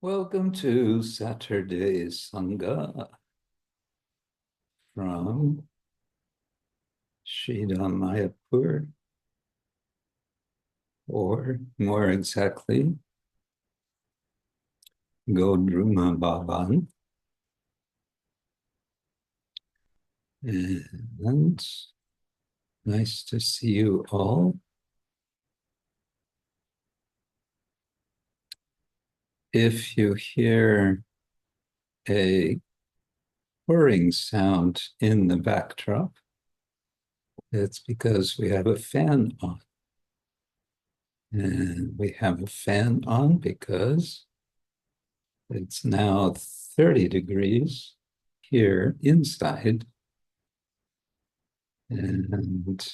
Welcome to Saturday's Sanga from Sri Mayapur, or more exactly, Druma Bhavan. And nice to see you all. If you hear a whirring sound in the backdrop, it's because we have a fan on. And we have a fan on because it's now 30 degrees here inside. And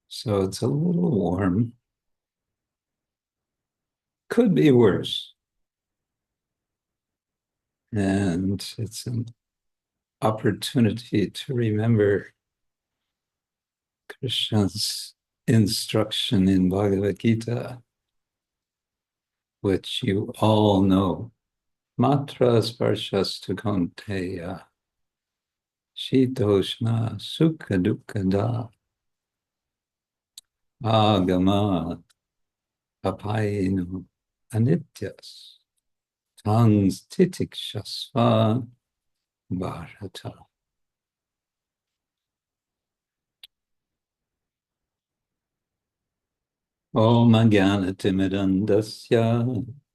so it's a little warm. Could be worse. And it's an opportunity to remember Krishna's instruction in Bhagavad Gita, which you all know. Matra sparshastu kaunteya shitoshna sukha dukkha agama apayino anityas tangs titikshasva bharata. Om Jnanatimidandasya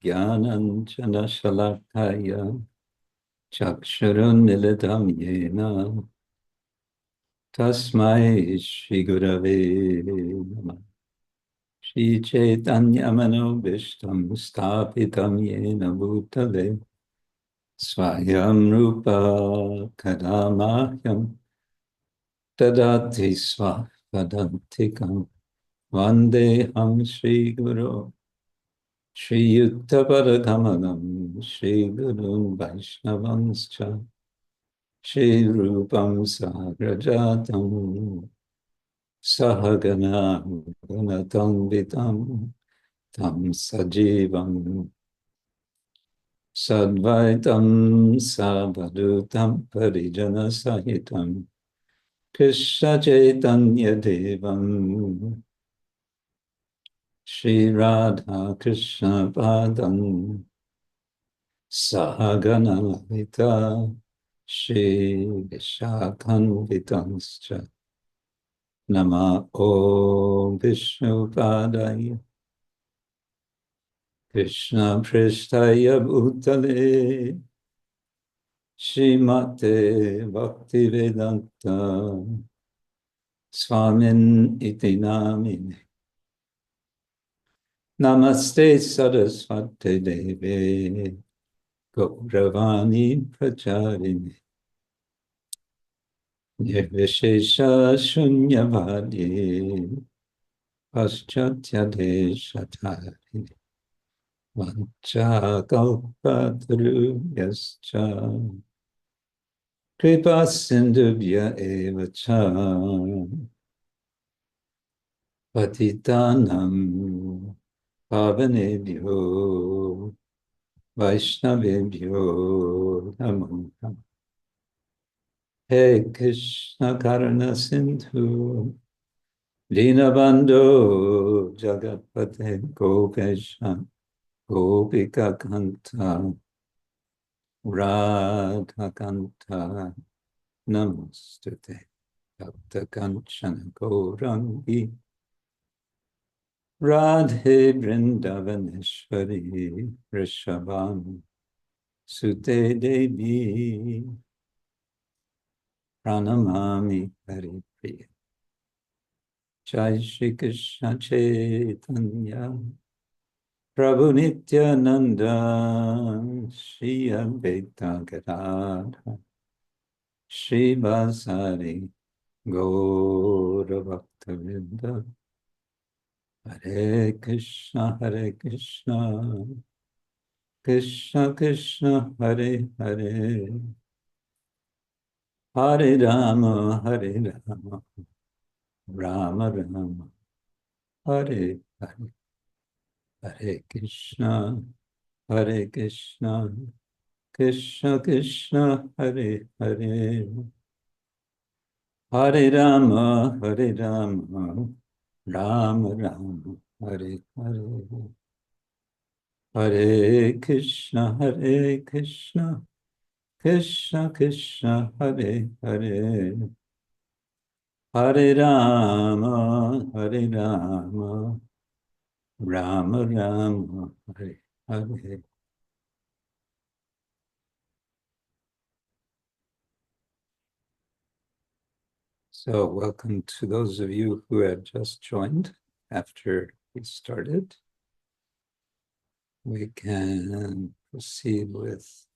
Jnananjana Shalakaya Chakshurun Nilitam Yena Tasmai Shri Gurave Namah. Shri Chaitanya Manobishtam Stapitam Yena Bhutale Swayam Rupa Kadamahyam Tadati Swapadantikam Vandeham Shri Guru Shri Yuttaparakamanam Shri Guru Vaishnavanscha Shri Rupam Sagrajatam Sahagana Gunatanvitam Tam Sajivam Sadvaitam Savadutam Parijana Sahitam Krishna Chaitanya Devam Shri Radha Krishna Padam Sahagana Vita Shri Vishakanvitanscha Nama Om Vishnu Padaya Krishna Prishtaya Bhutale Srimate Bhakti Vedanta Swamin iti namine Namaste Saraswate Deve Gauravani Pracharini Nirvishesha Shunyavadi Paschatya Deshatari Vancha Kalpataruyascha Kripa Sindhubhya Evacha Patitanam Pavanebhyo Vaishnavebhyo Namo Namaha. He Krishna Karana Sindhu Dinabandhu Jagatpate Gopesha Gopika Kanta Radha Kanta Namostute Bhakta Kanchana Gaurangi Radhe Vrindavaneshwari Rishabham Sute Devi Pranamami Haripriya. Jai Shri Krishna Chaitanya Prabhu Nityananda Shri Advaita Gadadhara Shri Vasari Gaura Bhaktavinda. Hare Krishna Krishna Krishna Hare Hare Hare Rama Rama Rama Hare Hare Hare Krishna Hare Krishna, Krishna Krishna, Hare Hare, Hare Rama, Hare Rama, Rama Rama, Hare Hare, Hare Krishna, Krishna Krishna, Hare Hare, Hare Rama, Hare Rama, Rama Rama, Hare Hare. So welcome to those of you who have just joined after we started. We can proceed with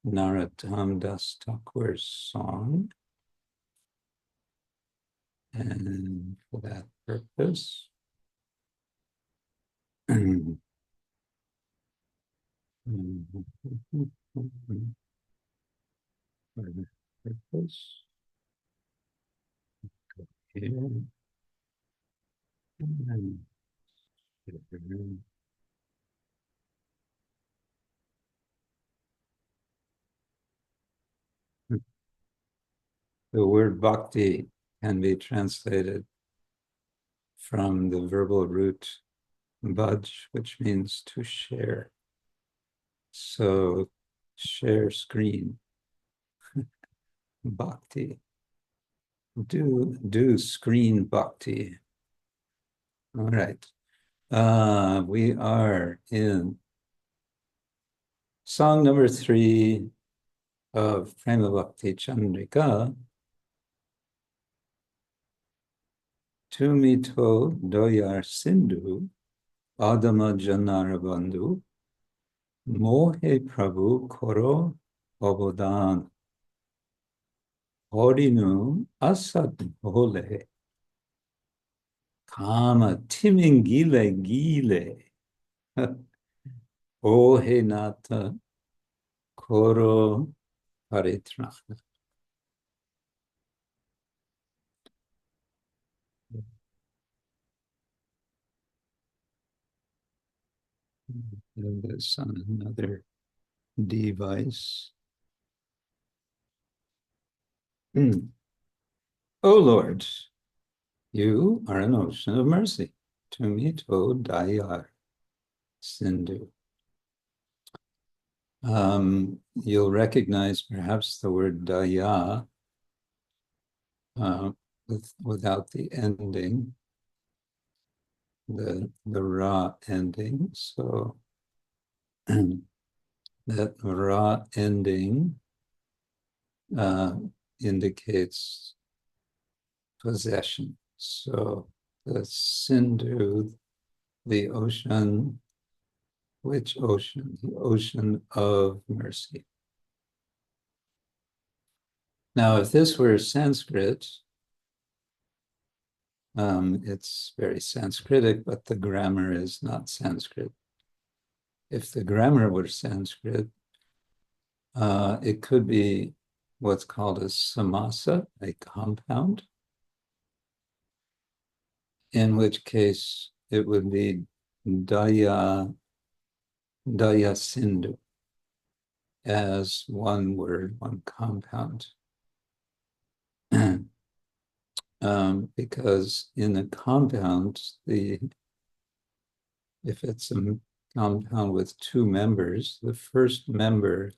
Narottama Das Thakura's song. And for that purpose, here. The word bhakti can be translated from the verbal root bhaj, which means to share. So share screen, bhakti. Do screen bhakti. All right. We are in song number 3 of Prema Bhakti Candrika. Tumi Doyara Sindhu, adhama janāra bandhu, mohe prabho koro avadhāna. Horinu asat bhole, kāma timińgile gile, mohe nātha, koro paritrān. This on another device. O Lord, you are an ocean of mercy. Tumi dayāra, Sindhu. You'll recognize perhaps the word daya without the ending, the ra ending. So that ra ending indicates possession. So the Sindhu, the ocean, which ocean? The ocean of mercy. Now, if this were Sanskrit, it's very Sanskritic, but the grammar is not Sanskrit. If the grammar were Sanskrit, it could be what's called a samasa, a compound, in which case it would be daya Sindhu as one word, one compound. Because in a compound, if it's a compound with 2 members, the first member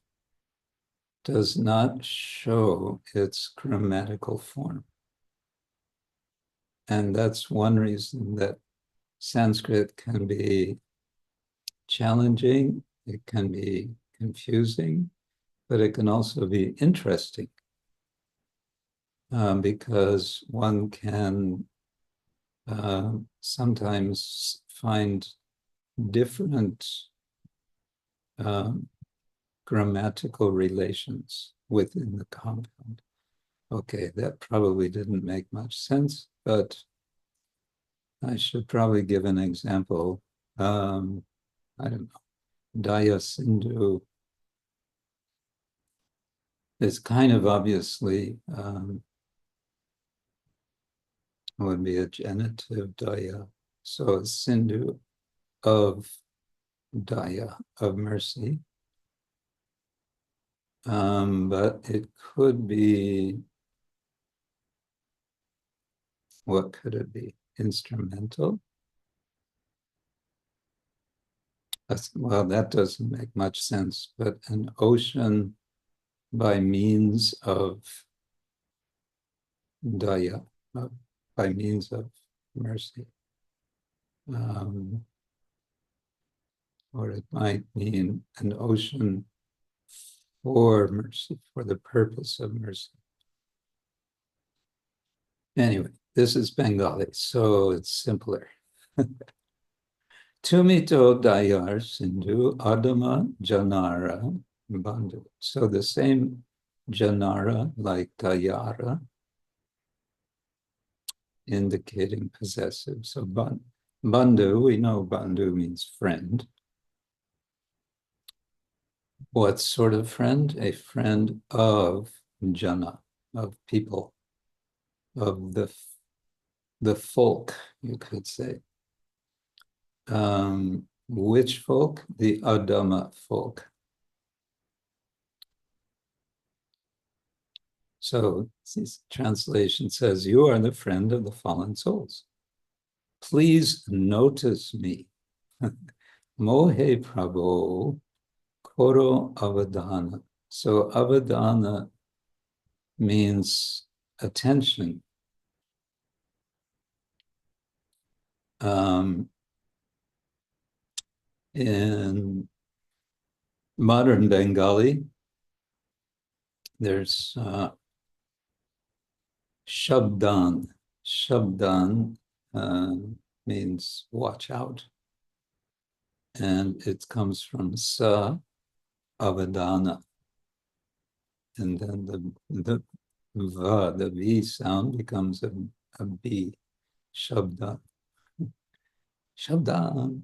does not show its grammatical form. And that's one reason that Sanskrit can be challenging, it can be confusing, but it can also be interesting. Because one can sometimes find different grammatical relations within the compound. Okay, that probably didn't make much sense, but I should probably give an example. I don't know, Daya Sindhu is kind of obviously would be a genitive daya. So a Sindhu of daya, of mercy. But it could be, what could it be? Instrumental? Well, that doesn't make much sense, but an ocean by means of daya, by means of mercy. Or it might mean an ocean for mercy, for the purpose of mercy. Anyway, this is Bengali, so it's simpler. Tumi to dayāra Sindhu, adhama, janāra, bandhu. So the same janāra like dayāra, indicating possessive. So bandhu, we know bandhu means friend. What sort of friend? A friend of jana, of people, of the folk, you could say. Which folk? The adhama folk. So this translation says, you are the friend of the fallen souls. Please notice me. Mohe, prabho, koro, avadhāna. So avadhāna means attention. In modern Bengali, there's shabdan. Shabdan means watch out. And it comes from sa, avadhāna. And then the va, the V sound becomes a B, shabdan. Shabdan.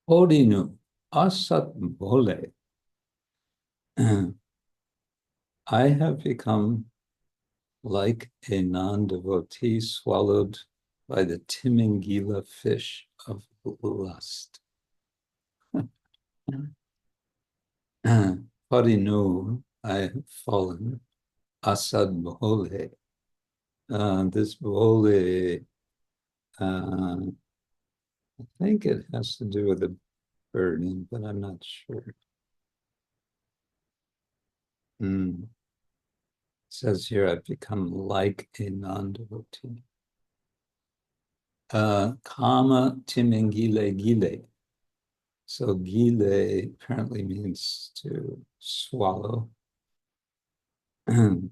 Odinu, asat, bhole. I have become like a non-devotee swallowed by the timińgile fish of lust. Parinu, I have fallen. Asat, bhole. This bhole, I think it has to do with the burning, but I'm not sure. It says here, I've become like a non-devotee. Kāma, timińgile, gile. So gile apparently means to swallow. Gila.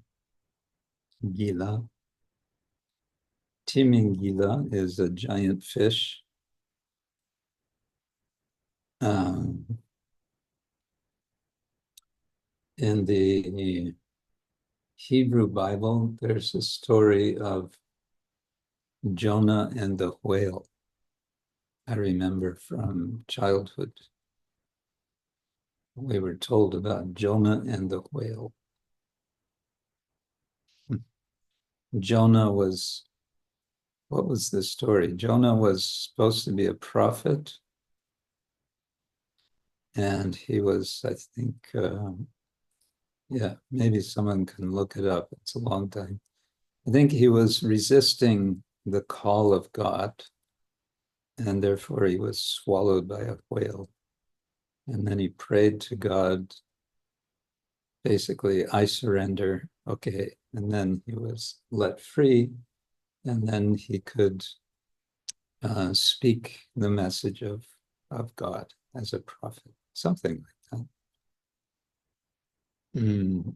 Timińgile is a giant fish. In the Hebrew Bible, there's a story of Jonah and the whale. I remember from childhood, we were told about Jonah and the whale. Jonah was, what was the story? Jonah was supposed to be a prophet. And he was, I think, yeah, maybe someone can look it up. It's a long time. I think he was resisting the call of God, and therefore he was swallowed by a whale. And then he prayed to God, basically, I surrender, okay. And then he was let free, and then he could speak the message of God as a prophet, something like that.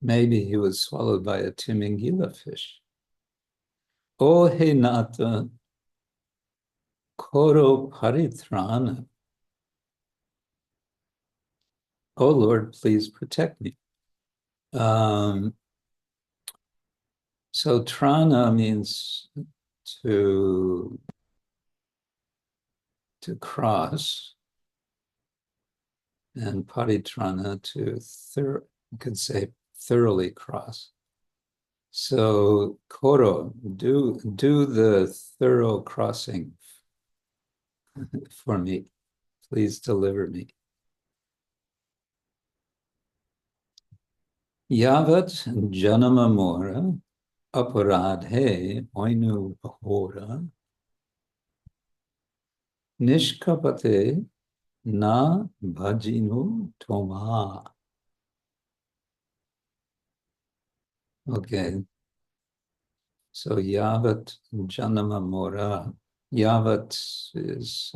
Maybe he was swallowed by a timińgile fish. Mohe, nātha, koro, paritrān. Oh Lord, please protect me. So trana means to cross, and paritrāna to you could say thoroughly cross. So, koro, do the thorough crossing for me. Please deliver me. Yāvat janama mora aparadhe oinu bahora nishkapate na bhajinu toma. Okay. So yāvat janama mora. Yāvat is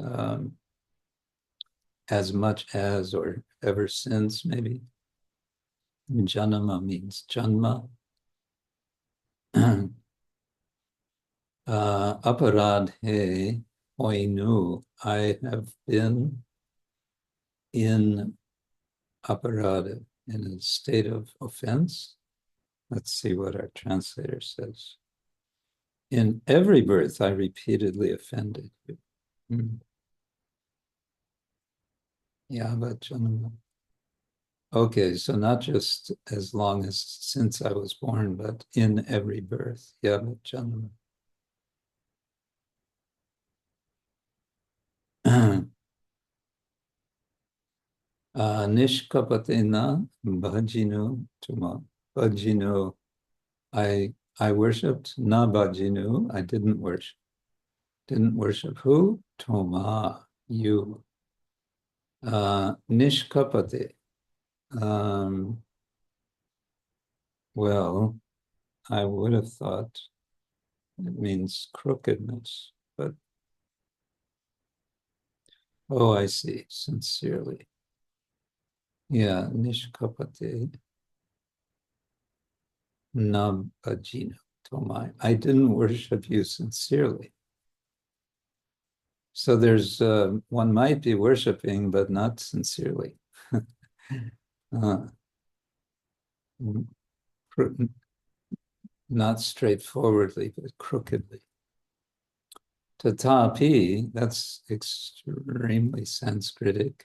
as much as or ever since, maybe. Janama means janma. Aparadhe oinu. I have been in aparadha, in a state of offense. Let's see what our translator says. In every birth, I repeatedly offended you. Yāvat janama. Okay, so not just as long as since I was born, but in every birth. Yāvat janama. Nishkapatena bhajinu tuma. Bhajinu, I worshipped. Na bhajinu, I didn't worship. Didn't worship who? Toma, you. Nishkapate. Well, I would have thought it means crookedness, but oh, I see, sincerely. Yeah, nishkapate nabhajina tomai. I didn't worship you sincerely. So there's, one might be worshiping, but not sincerely. Not straightforwardly, but crookedly. Tatapi, that's extremely Sanskritic.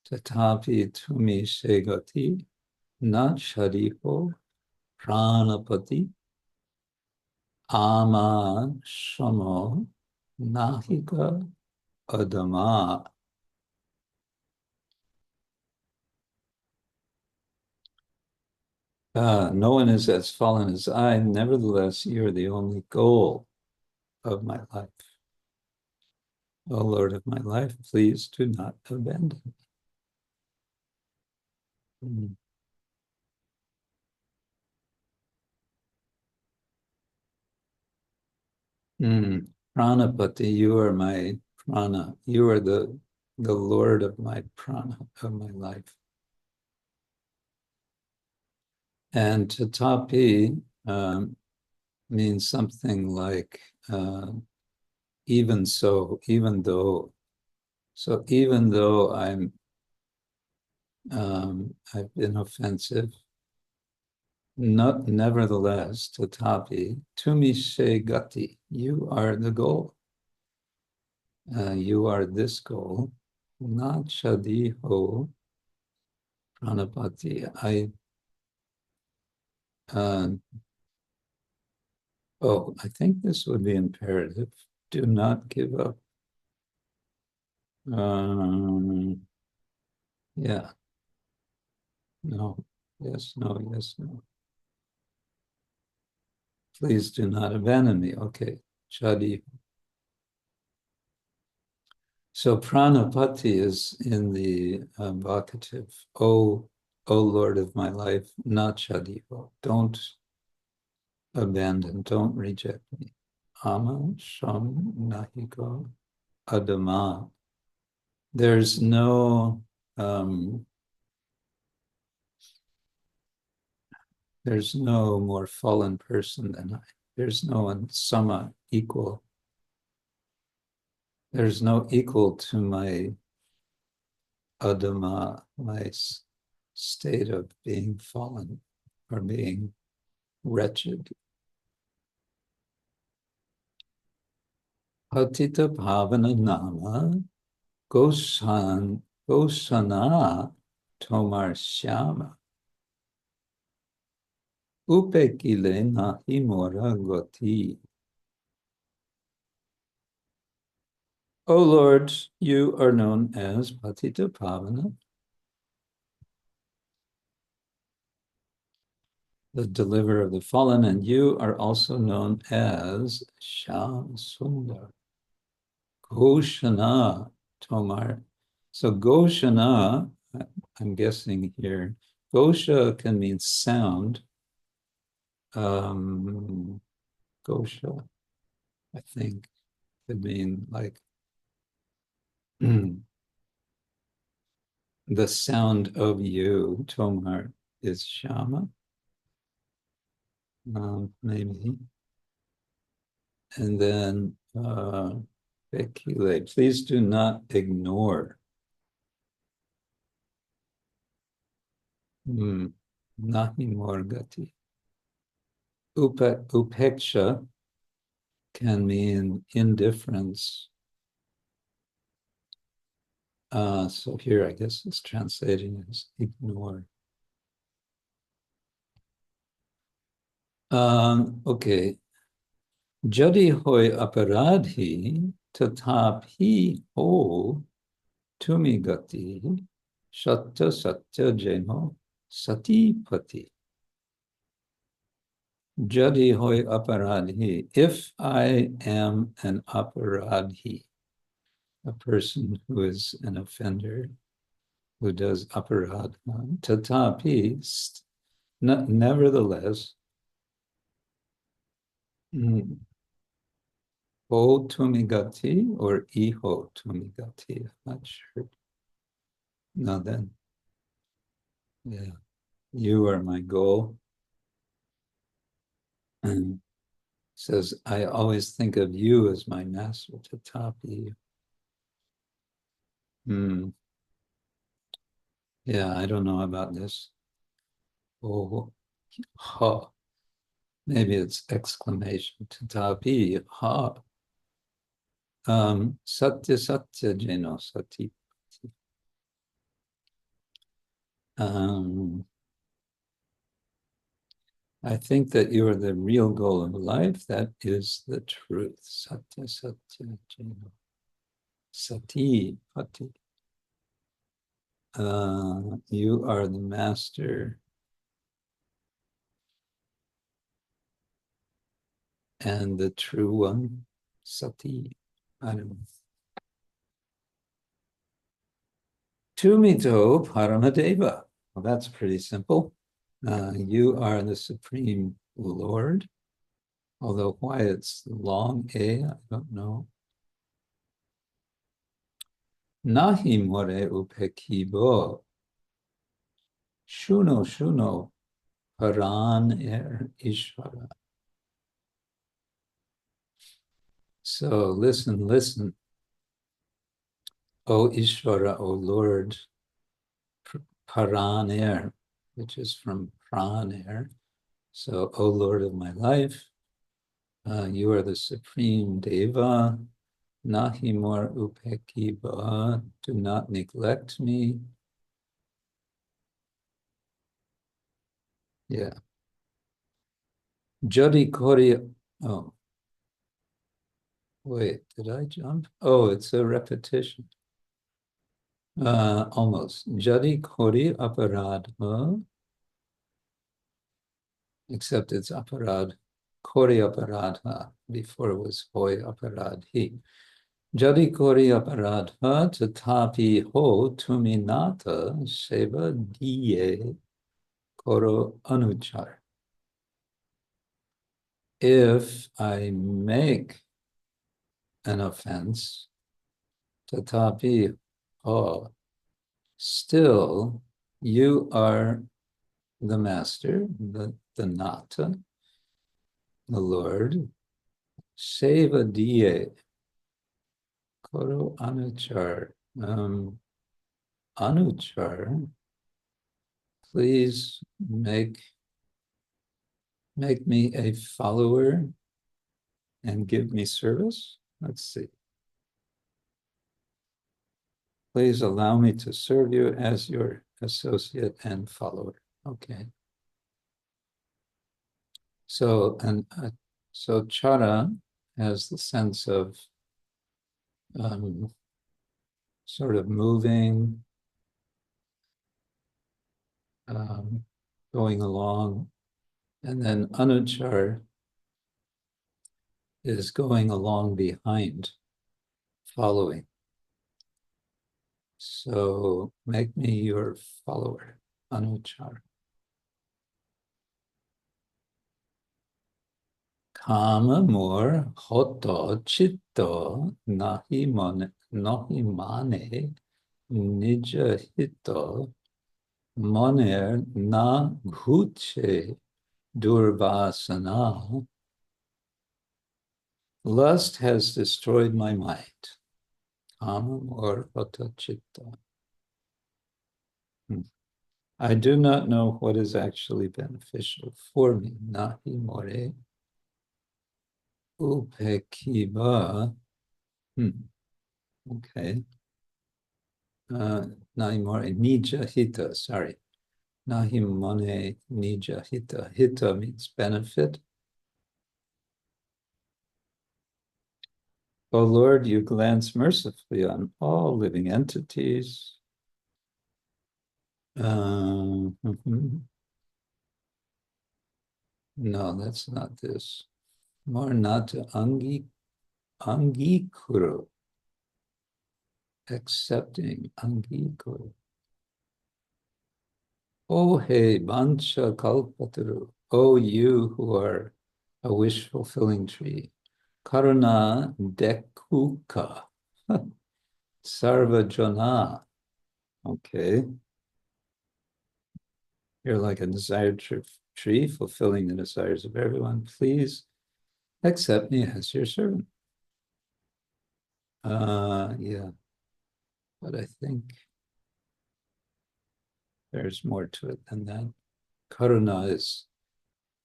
Tatapi tumi shegati na shadiho pranapati ama shamo nahika adhama. No one is as fallen as I. Nevertheless, you are the only goal of my life. O Lord of my life, please do not abandon me. Pranapati, you are my prana. You are the Lord of my prana, of my life. And tatapi means something like even so, even though. So even though I've been offensive, nevertheless, tatapi, tumi gati, you are the goal. You are this goal. Not shadiho pranapati. I think this would be imperative. Do not give up. Yeah. No. Yes, no, yes, no. Please do not abandon me. Okay. Chadi. So pranapati is in the vocative. O Lord of my life, not chadiho. Don't abandon, don't reject me. Ama sham nahiko adhama. There's no more fallen person than I. There's no one sama equal. There's no equal to my adhama, my state of being fallen or being wretched. Patita bhavana nama gosana tomar shyama. Upekile nahi mora goti. O Lord, you are known as Patita Pavana, the deliverer of the fallen, and you are also known as Sham Sundar. Ghoshana Tomar. So Ghoshana, I'm guessing here, Gosha can mean sound. Gosha, I think, could mean like the sound of you. Tomar is Shama, maybe. And then Bekile, please do not ignore. Nahi morgati. Upeksha can mean indifference. So here, I guess it's translating as ignore. Okay. Jadi hoy aparadhi tataphi ho tumi gati satya satya jeno satipati. Jadi hoy aparadhi. If I am an aparadhi, a person who is an offender, who does aparadha, tatapi, nevertheless, ho tumigati or iho tumigati, I'm not sure. No, then, yeah, you are my goal. And says, I always think of you as my master, tatapi. Yeah, I don't know about this. Oh, ha. Maybe it's exclamation, tatapi, ha. Satya satya jeno sati. I think that you are the real goal of life. That is the truth. Satya satya jeno sati pati. You are the master and the true one, sati. I don't know. Tumito Paramadeva. Well, that's pretty simple. You are the Supreme Lord, although why it's long A, I don't know. Nahi more upekibo. Shuno shuno paran ishvara. So listen, listen. O Ishvara, O Lord, paran which is from pran. So, O Lord of my life, you are the supreme Deva. Nahi mor upekiba, do not neglect me. Yeah. Jodi kori, oh. Wait, did I jump? Oh, it's a repetition. Almost. Jadi kori aparadha, except it's aparad, kori aparadha. Before it was hoy aparadhi. Jadi kori aparadha tatapi ho tumi nātha seva diye koro anuchar. If I make an offense, tatapi ho, still you are the master, the nātha, the Lord. Seva diye koro anuchar. Anuchar, please make me a follower and give me service. Let's see. Please allow me to serve you as your associate and follower. Okay. So, so chara has the sense of sort of moving, going along, and then anuchar is going along behind, following. So make me your follower, anuchar. Kāma more hoto chitto nahi mane nija hito moner na bhuche durvasana. Lust has destroyed my mind. Kāma more hoto chitto. I do not know what is actually beneficial for me. Nahi more upekiba. Okay. Nahi more nija hita, sorry. Nahi mone nija hita. Hita means benefit. O Lord, you glance mercifully on all living entities. No, that's not this. More nātha angikuru. Accepting angikuru. Mohe bancha kalpataru. O you who are a wish-fulfilling tree. Karuna dekuka. Sarva jana. Okay. You're like a desired tree, fulfilling the desires of everyone. Please accept me as your servant. Yeah. But I think there's more to it than that. Karuna is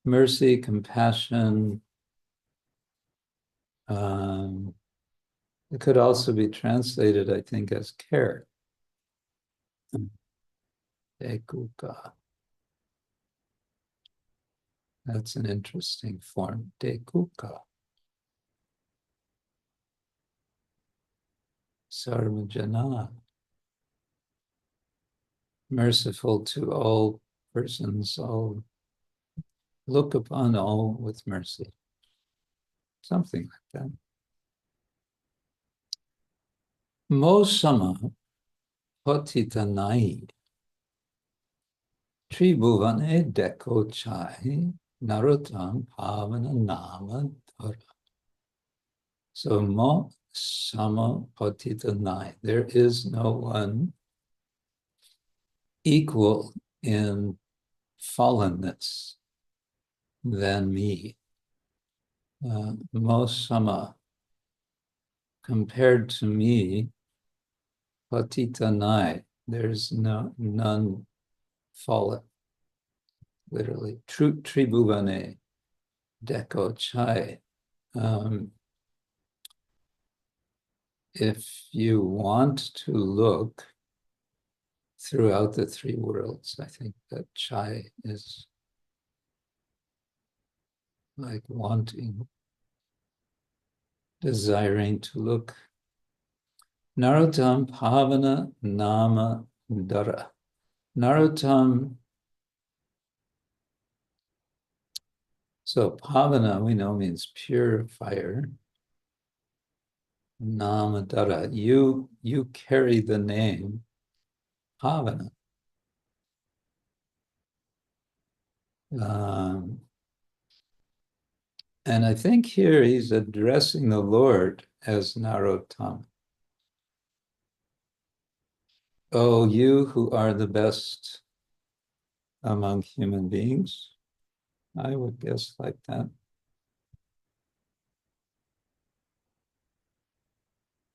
mercy, compassion. It could also be translated, I think, as care. Dekuka. That's an interesting form. Dekuka. Sarvajana. Merciful to all persons, all look upon all with mercy. Something like that. Mosama patitanai tribhuvane deko chai Narottama Bhavan nama dhara. So mo sama patitanai. There is no one equal in fallenness than me. Most sama, compared to me, patitanai, there's none fallen. Literally, tribhuvane, deko chai. If you want to look throughout the three worlds, I think that chai is like wanting, desiring to look. Narottama Bhavana nama dhara. Narottama, so Bhavana we know means pure fire. Nama dhara, you carry the name Bhavana. And I think here he's addressing the Lord as Narottama. Oh, you who are the best among human beings. I would guess like that.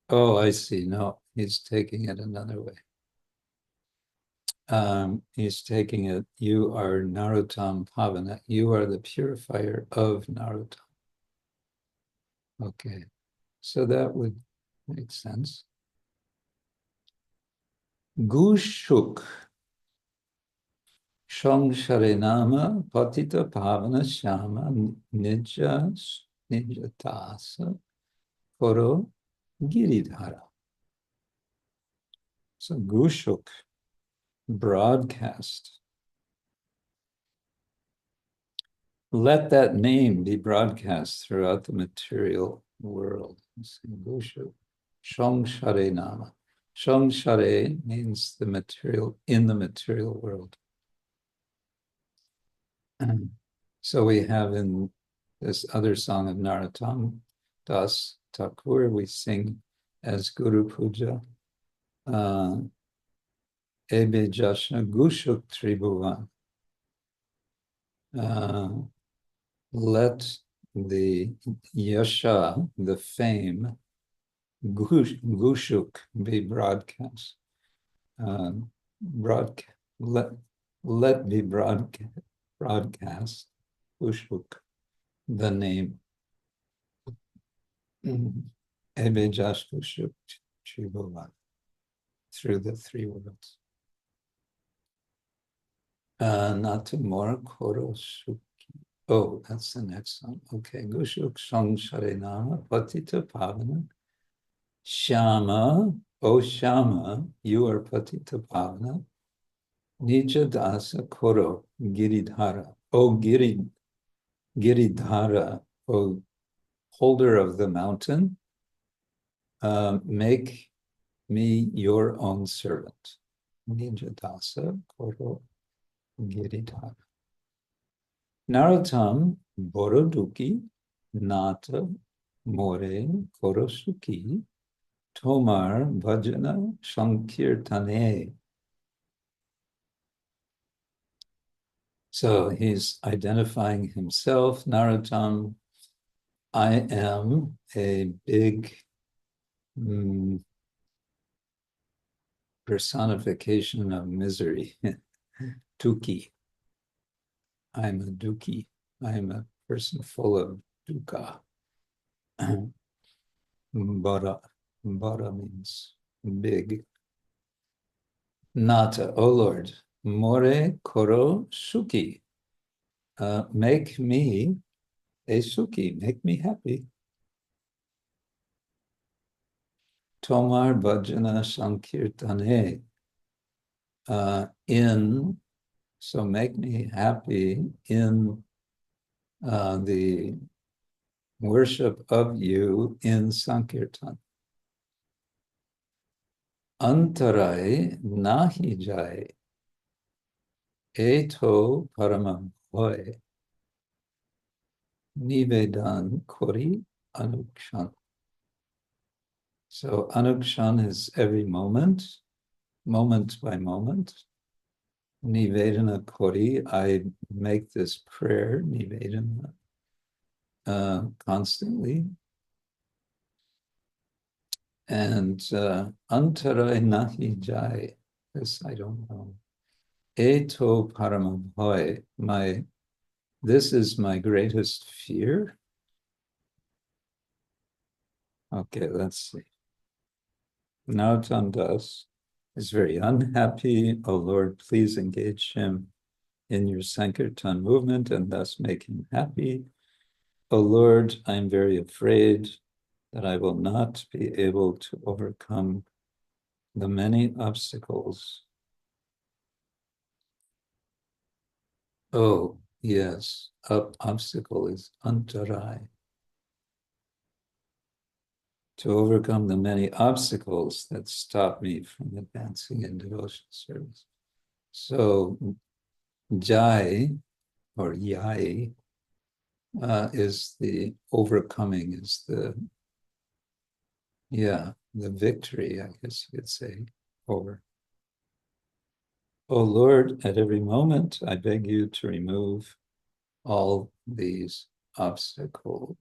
Oh, I see. No, he's taking it another way. He's taking it, you are Narottama Bhavana. You are the purifier of Narottama. Okay, so that would make sense. Gushuk Shong Sharinama Patita Pavana Shama Nija Dasa Koro Giridhara. So Gushuk, broadcast. Let that name be broadcast throughout the material world. Gushuk. Shong Share Nama. Shong Share means the material, in the material world. So we have in this other song of Narottama, Das Thakura, we sing as Guru Puja, Ebe Jashna Gushuk Tribhuvan. Let the yasha, the fame, Gushuk, be broadcast. Let be broadcast, Gushuk, the name. Ebe Jash Gushuk Tribhuvan, through the three worlds. Nātha more koro suki. Oh, that's the next one. Okay. Gushuk Shong Sharinama Patita Pavana Shama. Oh Shama, you are Patita Pavana. Nija Dasa Koro Giridhara. Oh Giridhara, oh holder of the mountain, make me your own servant. Nija Dasa Koro Giridhara. Narottama Boroduki nātha mohe korosuki tomar bhajana sankirtane. So he's identifying himself, Narottama. I am a big personification of misery, dukkhi. I'm a dukkhi. I'm a person full of dukkha. Bara means big. Nātha, oh Lord, mohe koro suki. Make me a suki, make me happy. Tomar bhajana sankirtane. So make me happy in the worship of you in Sankirtan. Antarai nahi jai eto paramam bhole nivedan kori anukshan. So anukshan is every moment, moment by moment. Nivedana kori, I make this prayer, nivedana, constantly. And antarai nahi jai, this I don't know. Eto paramabhoy, this is my greatest fear. Okay, let's see. Narottama Das is very unhappy. Oh Lord, please engage him in your Sankirtan movement and thus make him happy. Oh Lord, I'm very afraid that I will not be able to overcome the many obstacles. Oh, yes, obstacle is antarai. To overcome the many obstacles that stop me from advancing in devotional service. So, jai, or yai, is the overcoming, is the victory, I guess you could say, over. Oh Lord, at every moment, I beg you to remove all these obstacles.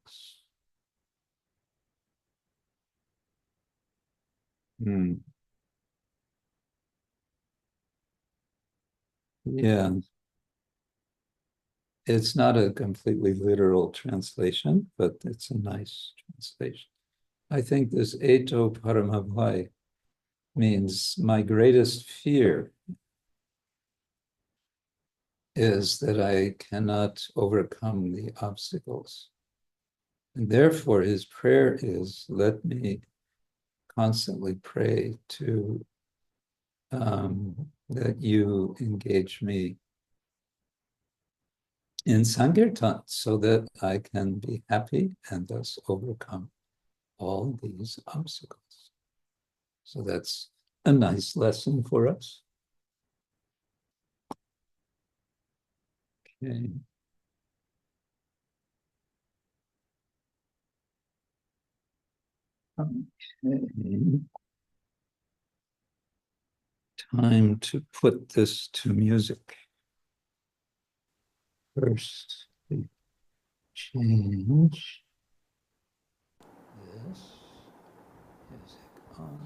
Yeah. It's not a completely literal translation, but it's a nice translation. I think this eto paramabhai means my greatest fear. is that I cannot overcome the obstacles. And therefore, his prayer is, let me constantly pray to that you engage me in Sankirtan so that I can be happy and thus overcome all these obstacles. So that's a nice lesson for us. Okay. Okay. Time to put this to music. First, we change this music on.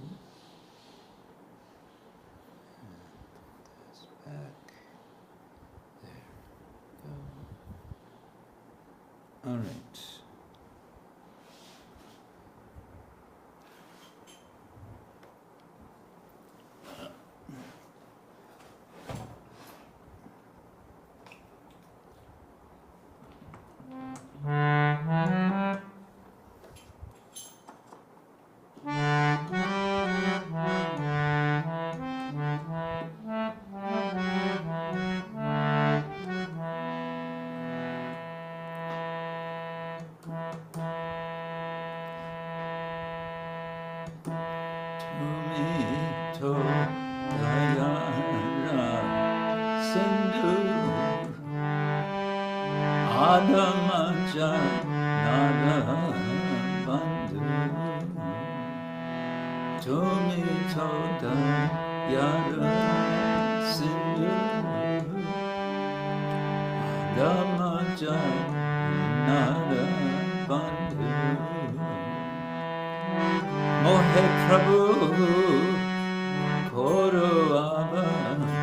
And this back. There we go. All right. Tumi to dayāra Sindhu adhama janāra bandhu Tumi to dayāra Sindhu adhama janāra bandhu mohe prabho koro avadhāna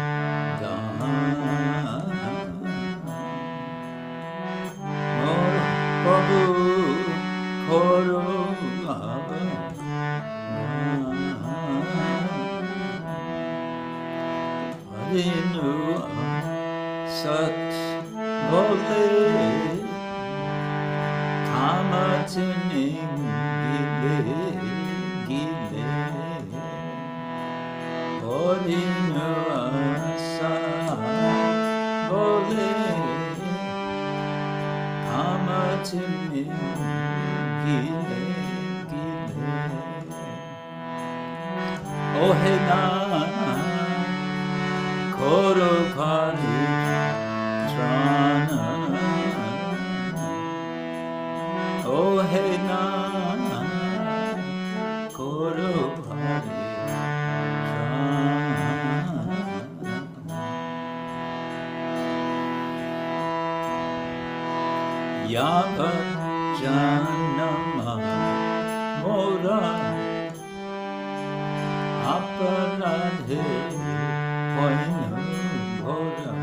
mohe prabho koro avadhāna asat bhole kāma timińgile gile asat bhole kāma timińgile gile mohe koro paritrān mohe koro yāvat janama mora aparadhe bhole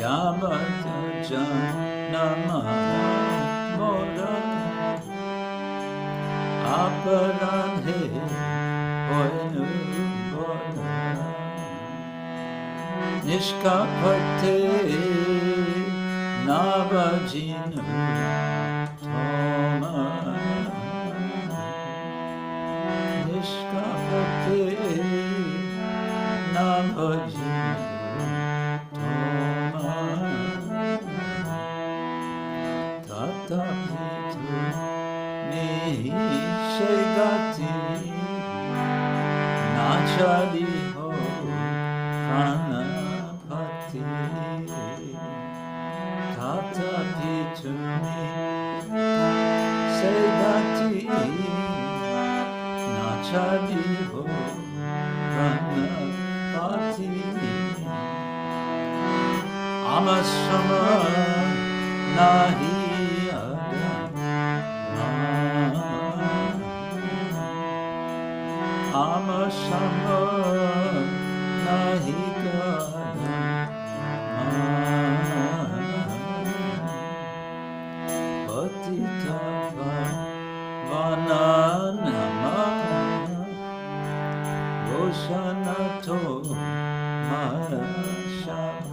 yāvat janama mora aparadhe bhole nishkapate navajinu Dhama nishkapate navajinu Dhama tatapi Tumi shegati nachadi ho pranapati tatapi Tumi shegati nachadi ho pranapati amasama nahi amasama nahi patita vananama roshanato marasham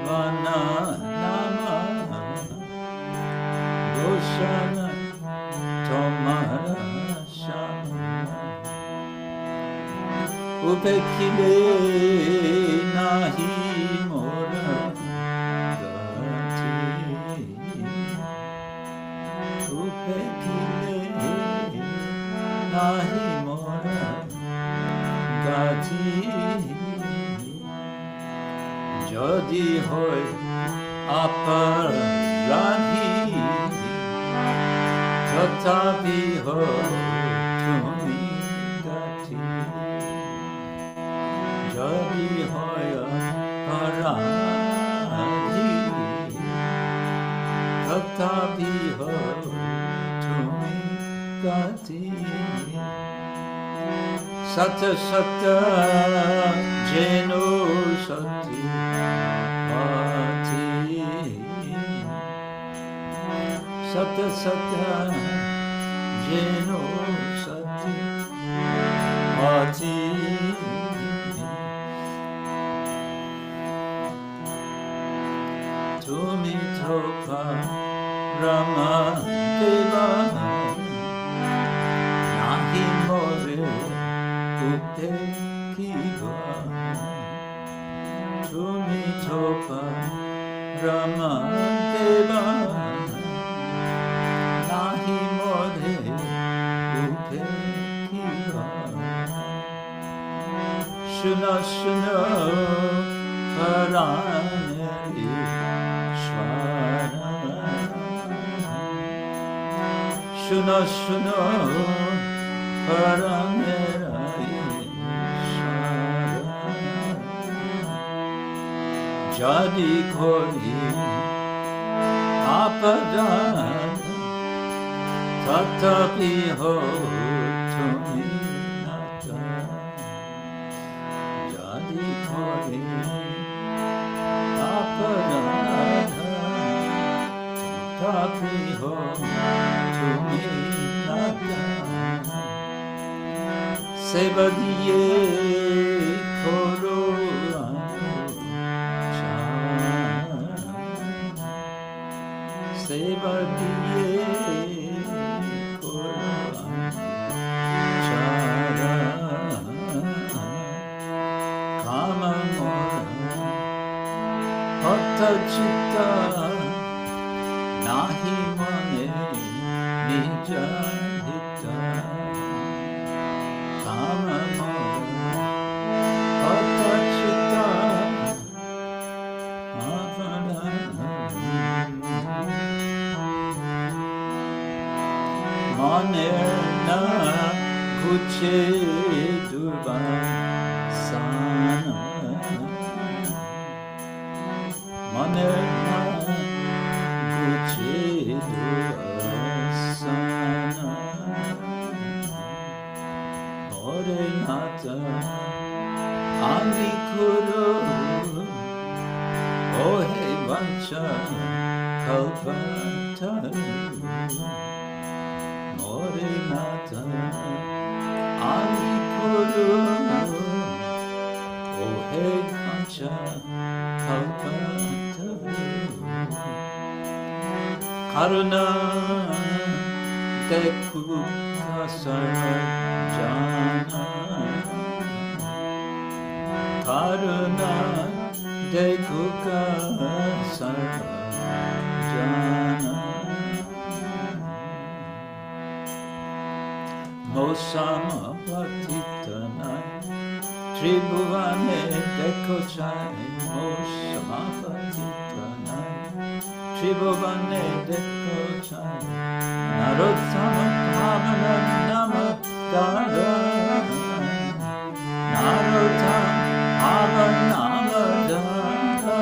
Vana nama Goshana Tomara Shama Upekile nahi mora gati Upekile nahi mora gati Jodi hoy aparadhi Tatapi hoy tumi gati Jodi hoy aparadhi Tatapi hoy tumi gati Sata sata jeno sati pati Sata sata jeno sati pati Tumi topa rama deva nahi more Upekiva Tumi topa Rama Deva Nahi more Upekiva Shuna shuna Paraneri Shvara Shuna shuna Paraneri Jadi kori apadana tatapi ho tumi nātha Jadi kori apadana tatapi ho tumi nātha Seva diye koro Seva diye koro chara kāma mora hatta chitta nahi mane nija hita kāma mora hatta chitta Manerna kuche durvasana Manerna kuche durvasana More nātha andi koro Mohe vancha kalpataru More nātha andi koro Mohe vancha kalpataru Karuna dekhu kasarjana Karuna dekhu kasarjana Mosama patitanai Tribhuvane dekho chai Mosama patitanai Tribhuvane dekho chai Narottama Bhavan nama dayāra Narottama Bhavan nama dayāra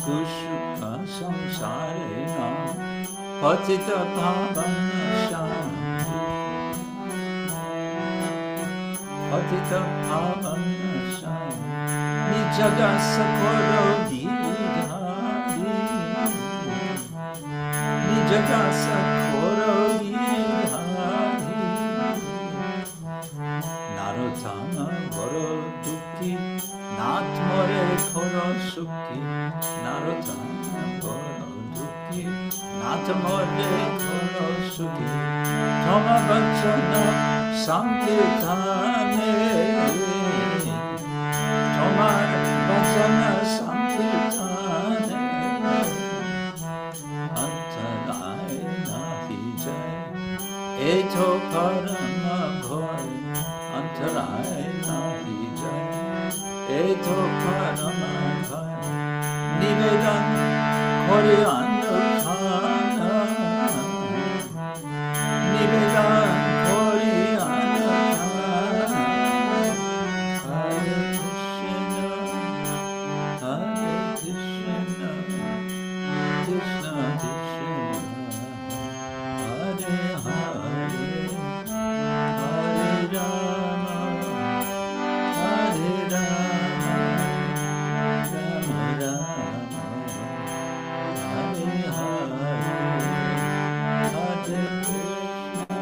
Kushuka samsare nama patita bhavana shanti patita bhavana shanti nijagasa koro gidhari nijagasa koro gidhari Narottama goro dukhi nath more koro suki, Narottama koro duki, nātha mohe koro suki, Dhama vachana sankirtane, Dhama vachana sankirtane, antarai nahi jai, eto parama bhole, antarai nahi jai, eto parama bhole, nivedan kori anukana, nivedan kori anukana, Hare Krishna, Krishna Krishna, Hare Hare, Hare Rama, Hare Rama, Rama Rama, Hare Hare, Hare Krishna, Hare Krishna,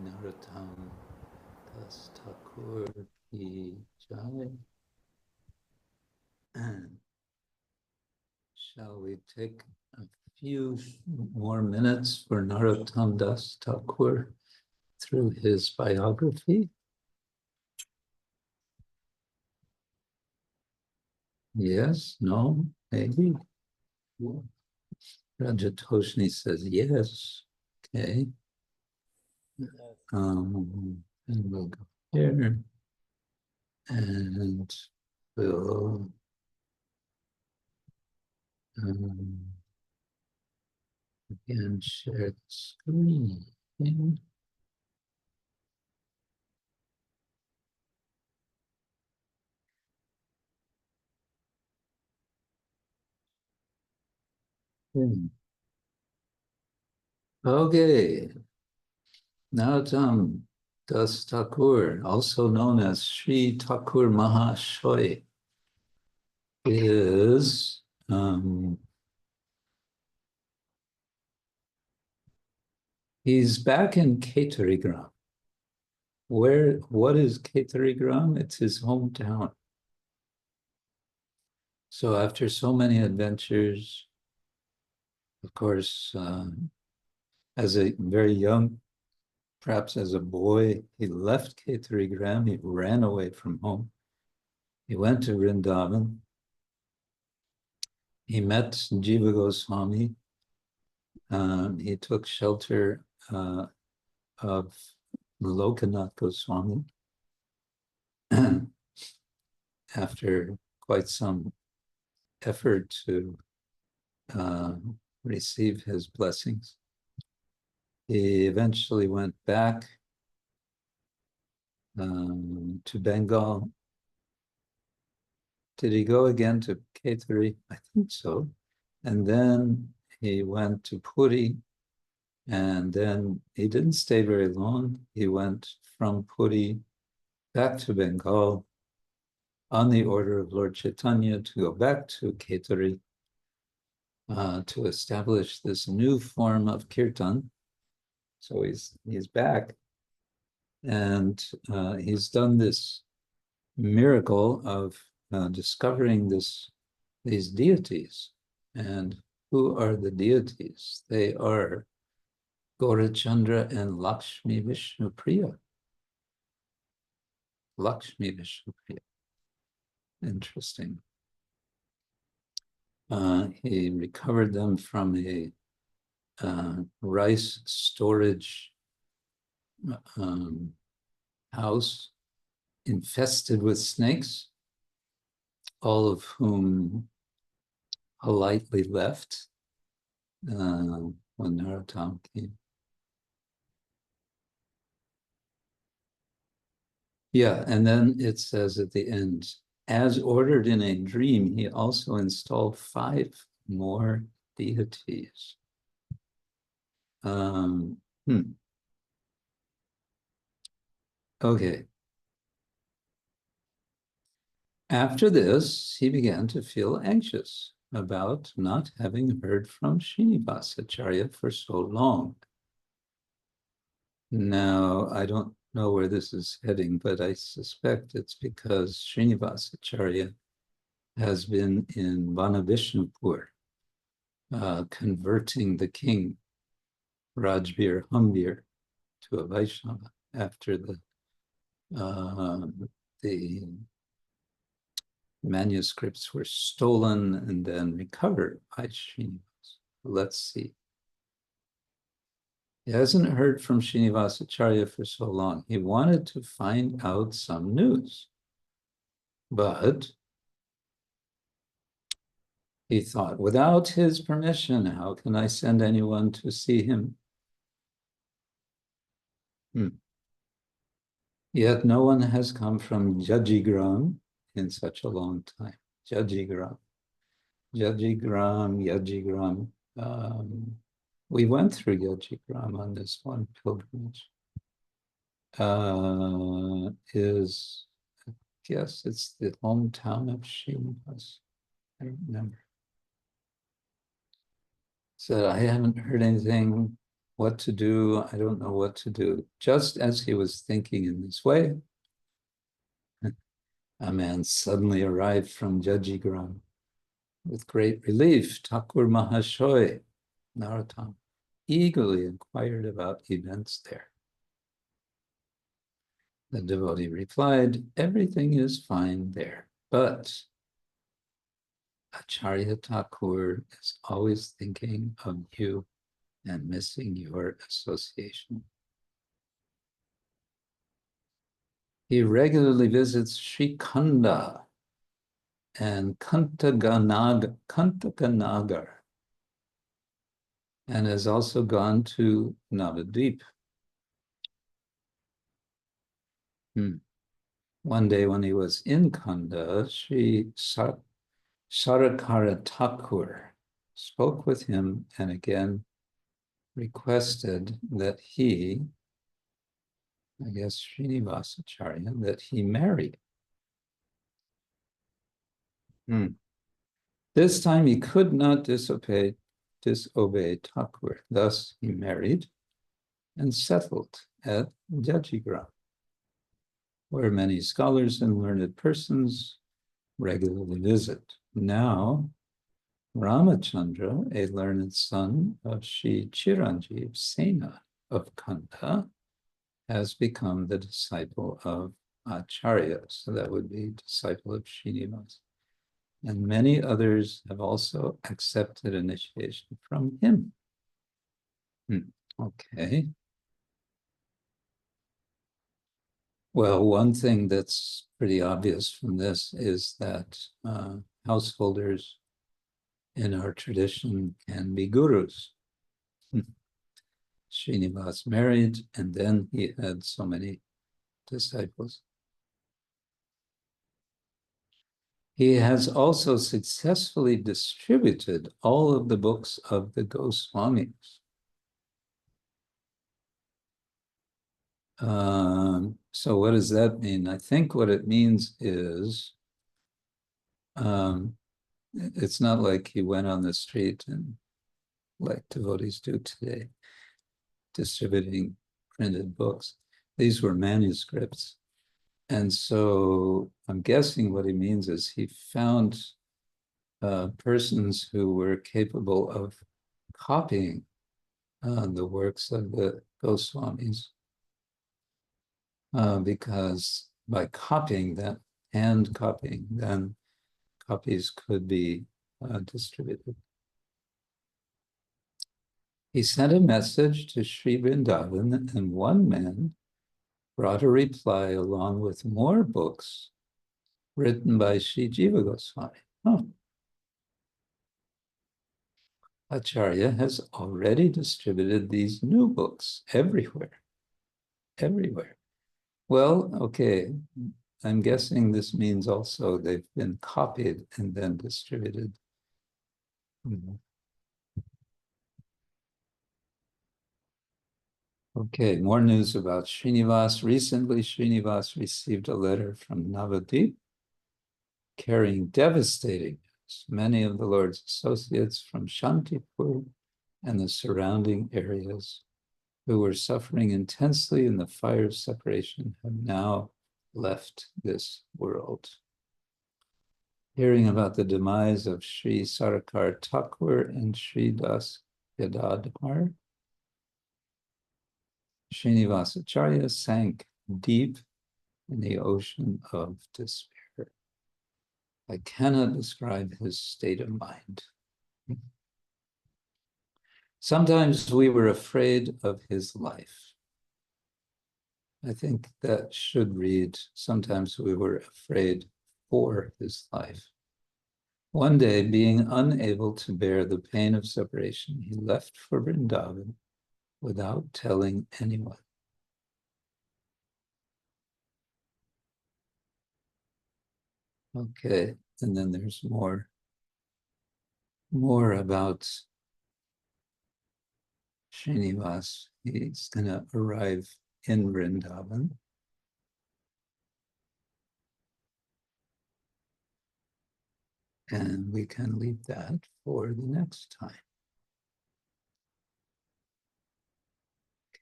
Narottama Das Thakur ki jai. Shall we take a few more minutes for Narottama Das Thakur through his biography? Yes, no, maybe. Rajatoshni says yes. Okay. And we'll go here. And we'll again share the screen. Okay. Narottama Das Thakur, also known as Sri Thakur Mahashoy, is he's back in Kshetra. What is Kshetra? It's his hometown. So after so many adventures, of course, as a very young, perhaps as a boy, he left Kshetra, he ran away from home. He went to Vrindavan. He met Jiva Goswami. He took shelter of Lokanath Goswami after quite some effort to receive his blessings. He eventually went back to Bengal did he go again to Ketari? I think so. And then he went to Puri, and then he didn't stay very long. He went from Puri back to Bengal on the order of Lord Chaitanya to go back to Ketari to establish this new form of kirtan. So he's back, and he's done this miracle of discovering these deities. And who are the deities? They are Gaurachandra and Lakshmi Vishnu Priya. Lakshmi Vishnu Priya. Interesting. He recovered them from a rice storage house infested with snakes, all of whom politely left when Narottama came. Yeah, and then it says at the end, as ordered in a dream, he also installed 5 more deities. Okay. After this, he began to feel anxious about not having heard from Srinivasacharya for so long. Now, I don't know where this is heading, but I suspect it's because Srinivasacharya has been in Vanavishnupur, converting the king, Rajbir Humbir, to a Vaishnava after the manuscripts were stolen and then recovered by Srinivas. Let's see. He hasn't heard from Srinivasacharya for so long. He wanted to find out some news, but he thought, without his permission, how can I send anyone to see him? Yet no one has come from Jajigram in such a long time. Jajigram. We went through Jajigram on this one pilgrimage. I guess it's the hometown of Srinivas. I don't remember. Said, I haven't heard anything, what to do. I don't know what to do. Just as he was thinking in this way, a man suddenly arrived from Jajigram. With great relief, Thakur Mahashoy, Narottama, eagerly inquired about events there. The devotee replied, everything is fine there, but Acharya Thakur is always thinking of you and missing your association. He regularly visits Sri Khanda and Kantaganagar, and has also gone to Navadvip. One day when he was in Khanda, Sri Sarakara Thakur spoke with him and again requested that he, I guess Srinivasacharya, that he marry. This time he could not disobey Thakur. Thus he married and settled at Jajigram, where many scholars and learned persons regularly visit. Now, Ramachandra, a learned son of Sri Chiranjeev Sena of Kanda, has become the disciple of Acharya. So that would be disciple of Srinivas. And many others have also accepted initiation from him. Okay. Well, one thing that's pretty obvious from this is that householders in our tradition can be gurus. Srinivas married, and then he had so many disciples. He has also successfully distributed all of the books of the Goswamis. So what does that mean? I think what it means is it's not like he went on the street and like devotees do today, distributing printed books. These were manuscripts. And so I'm guessing what he means is he found persons who were capable of copying the works of the Goswamis, because by copying them, hand copying, then copies could be distributed. He sent a message to Sri Vrindavan, and one man brought a reply along with more books written by Sri Jiva Goswami. Oh. Acharya has already distributed these new books everywhere. Everywhere. Well, okay, I'm guessing this means also they've been copied and then distributed. Okay, more news about Srinivas. Recently, Srinivas received a letter from Navadip carrying devastating news. Many of the Lord's associates from Shantipur and the surrounding areas who were suffering intensely in the fire of separation have now left this world. Hearing about the demise of Sri Sarakar Thakur and Sri Das Gadadhar, Srinivasacharya sank deep in the ocean of despair. I cannot describe his state of mind. Sometimes we were afraid of his life. I think that should read, sometimes we were afraid for his life. One day, being unable to bear the pain of separation, he left for Vrindavan without telling anyone. Okay, and then there's more about Srinivas. He's going to arrive in Vrindavan. And we can leave that for the next time.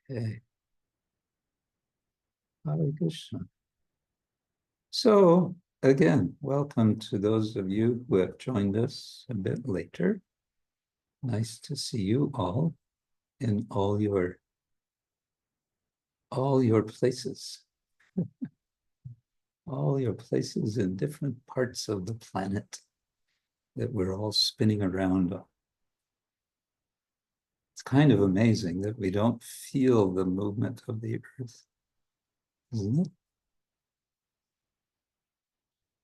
Okay. Hare Krishna. So, again, welcome to those of you who have joined us a bit later. Nice to see you all in all your places. All your places in different parts of the planet that we're all spinning around on. It's kind of amazing that we don't feel the movement of the earth, isn't it?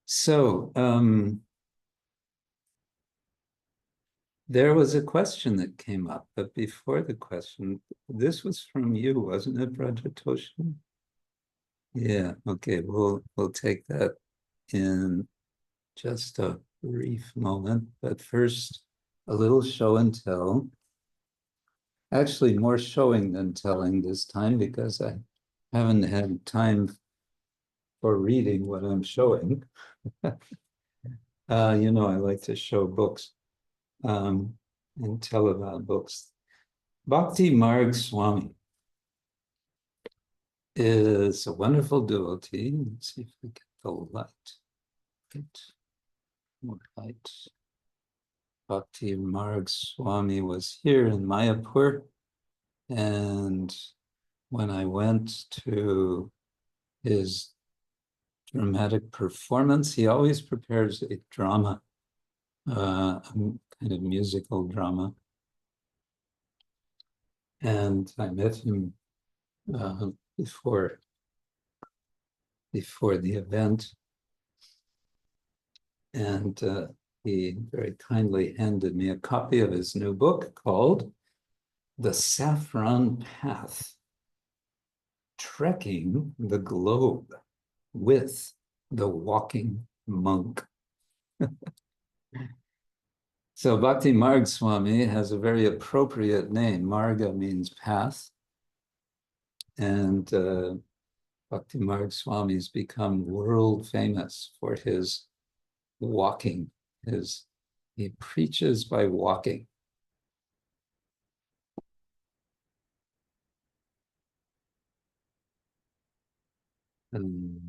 So, there was a question that came up, but before the question, this was from you, wasn't it, Rajatoshan? Yeah, okay, we'll take that in just a brief moment, but first, a little show and tell. Actually, more showing than telling this time because I haven't had time for reading what I'm showing. You know, I like to show books and tell about books. Bhakti Marg Swami is a wonderful devotee. Let's see if we get the light. More light. Bhakti Marg Swami was here in Mayapur, and when I went to his dramatic performance, he always prepares a drama, a kind of musical drama. And I met him before the event, and he very kindly handed me a copy of his new book called The Saffron Path, Trekking the Globe with the Walking Monk. So Bhakti Marg Swami has a very appropriate name. Marga means path. And Bhakti Marg Swami has become world famous for his walking. He preaches by walking. Um,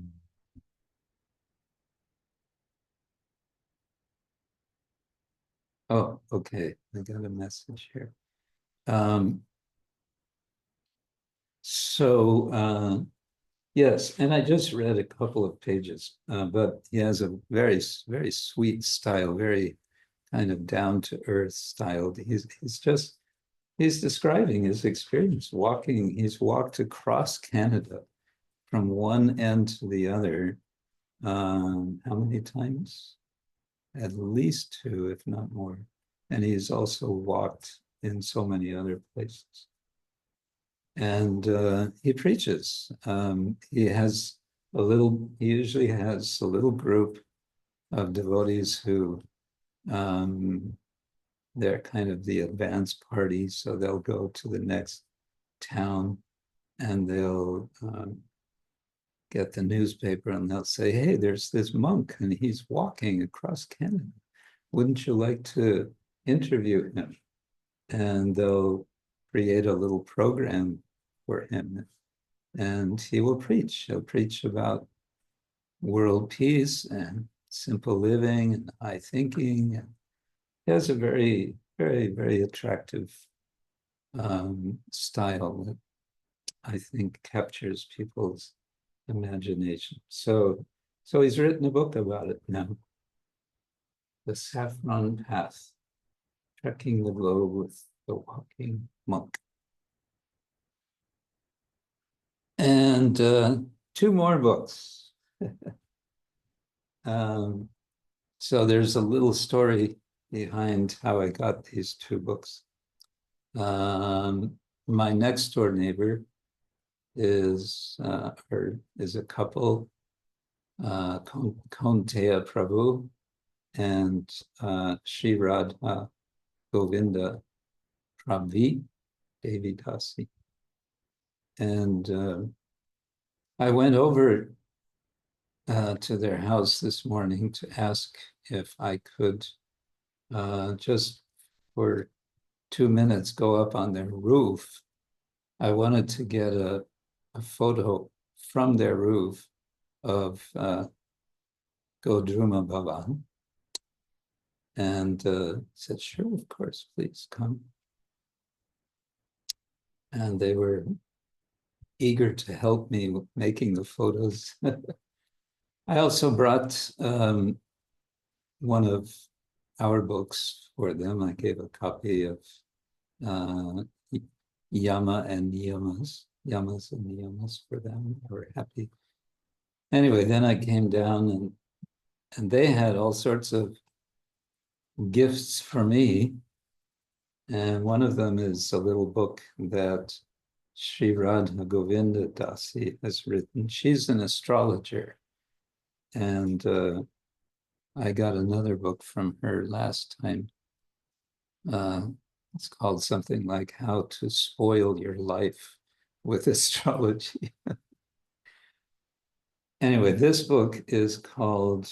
oh, okay. I got a message here. Um, yes, and I just read a couple of pages, but he has a very, very sweet style, very kind of down to earth style. He's describing his experience walking. He's walked across Canada from one end to the other. How many times? At least two, if not more. And he's also walked in so many other places. And he preaches. He usually has a little group of devotees who they're kind of the advance party. So they'll go to the next town and they'll get the newspaper and they'll say, hey, there's this monk and he's walking across Canada. Wouldn't you like to interview him? And they'll create a little program for him and he will preach. He'll preach about world peace and simple living and high thinking. And he has a very, very, very attractive style that I think captures people's imagination. So he's written a book about it now. The Saffron Path, Trekking the Globe with the Walking Monk. And two more books. So there's a little story behind how I got these two books. My next door neighbor is a couple, Konteya Prabhu and Sri Radha Govinda Prabhi Devi Dasi. And I went over to their house this morning to ask if I could just for 2 minutes go up on their roof. I wanted to get a photo from their roof of Druma Bhavan. And said, sure, of course, please come. And they were eager to help me with making the photos. I also brought one of our books for them. I gave a copy of Yamas and Niyamas for them. They were happy. Anyway, then I came down and they had all sorts of gifts for me. And one of them is a little book that Sri Radha Govinda Dasi has written. She's an astrologer. And I got another book from her last time. It's called something like How to Spoil Your Life with Astrology. Anyway, this book is called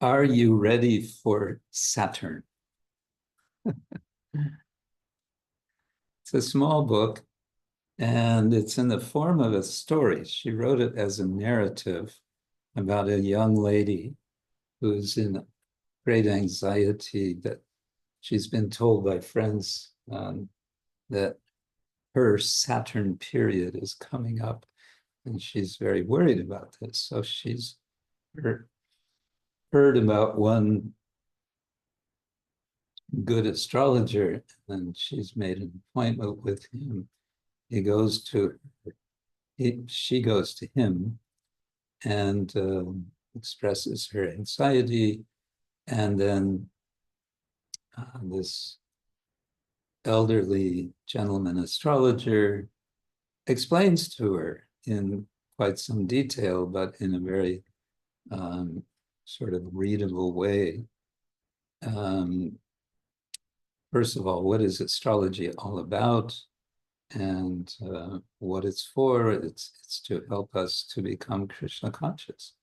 Are You Ready for Saturn? It's a small book and it's in the form of a story. She wrote it as a narrative about a young lady who's in great anxiety that she's been told by friends that her Saturn period is coming up and she's very worried about this. So she's heard about one good astrologer and she's made an appointment with him. She goes to him and expresses her anxiety. And then this elderly gentleman astrologer explains to her in quite some detail, but in a very sort of readable way. First of all, what is astrology all about? And what it's for? It's to help us to become Krishna conscious.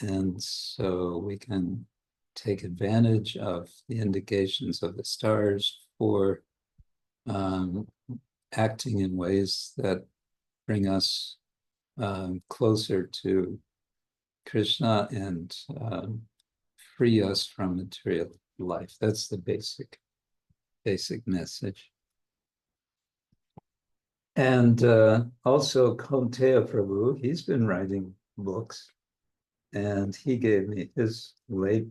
And so we can take advantage of the indications of the stars for acting in ways that bring us closer to Krishna and free us from material life. That's the basic message. And also Konteya Prabhu, he's been writing books, and he gave me his I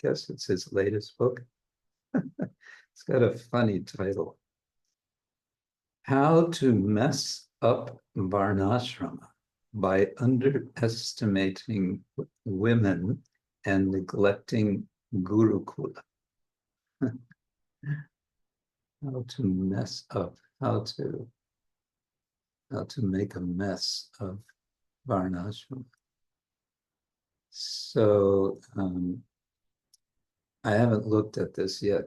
guess it's his latest book. It's got a funny title. How to Mess Up Varnashrama by Underestimating Women and Neglecting Gurukula. How to mess up, how to make a mess of Varnashrama. So I haven't looked at this yet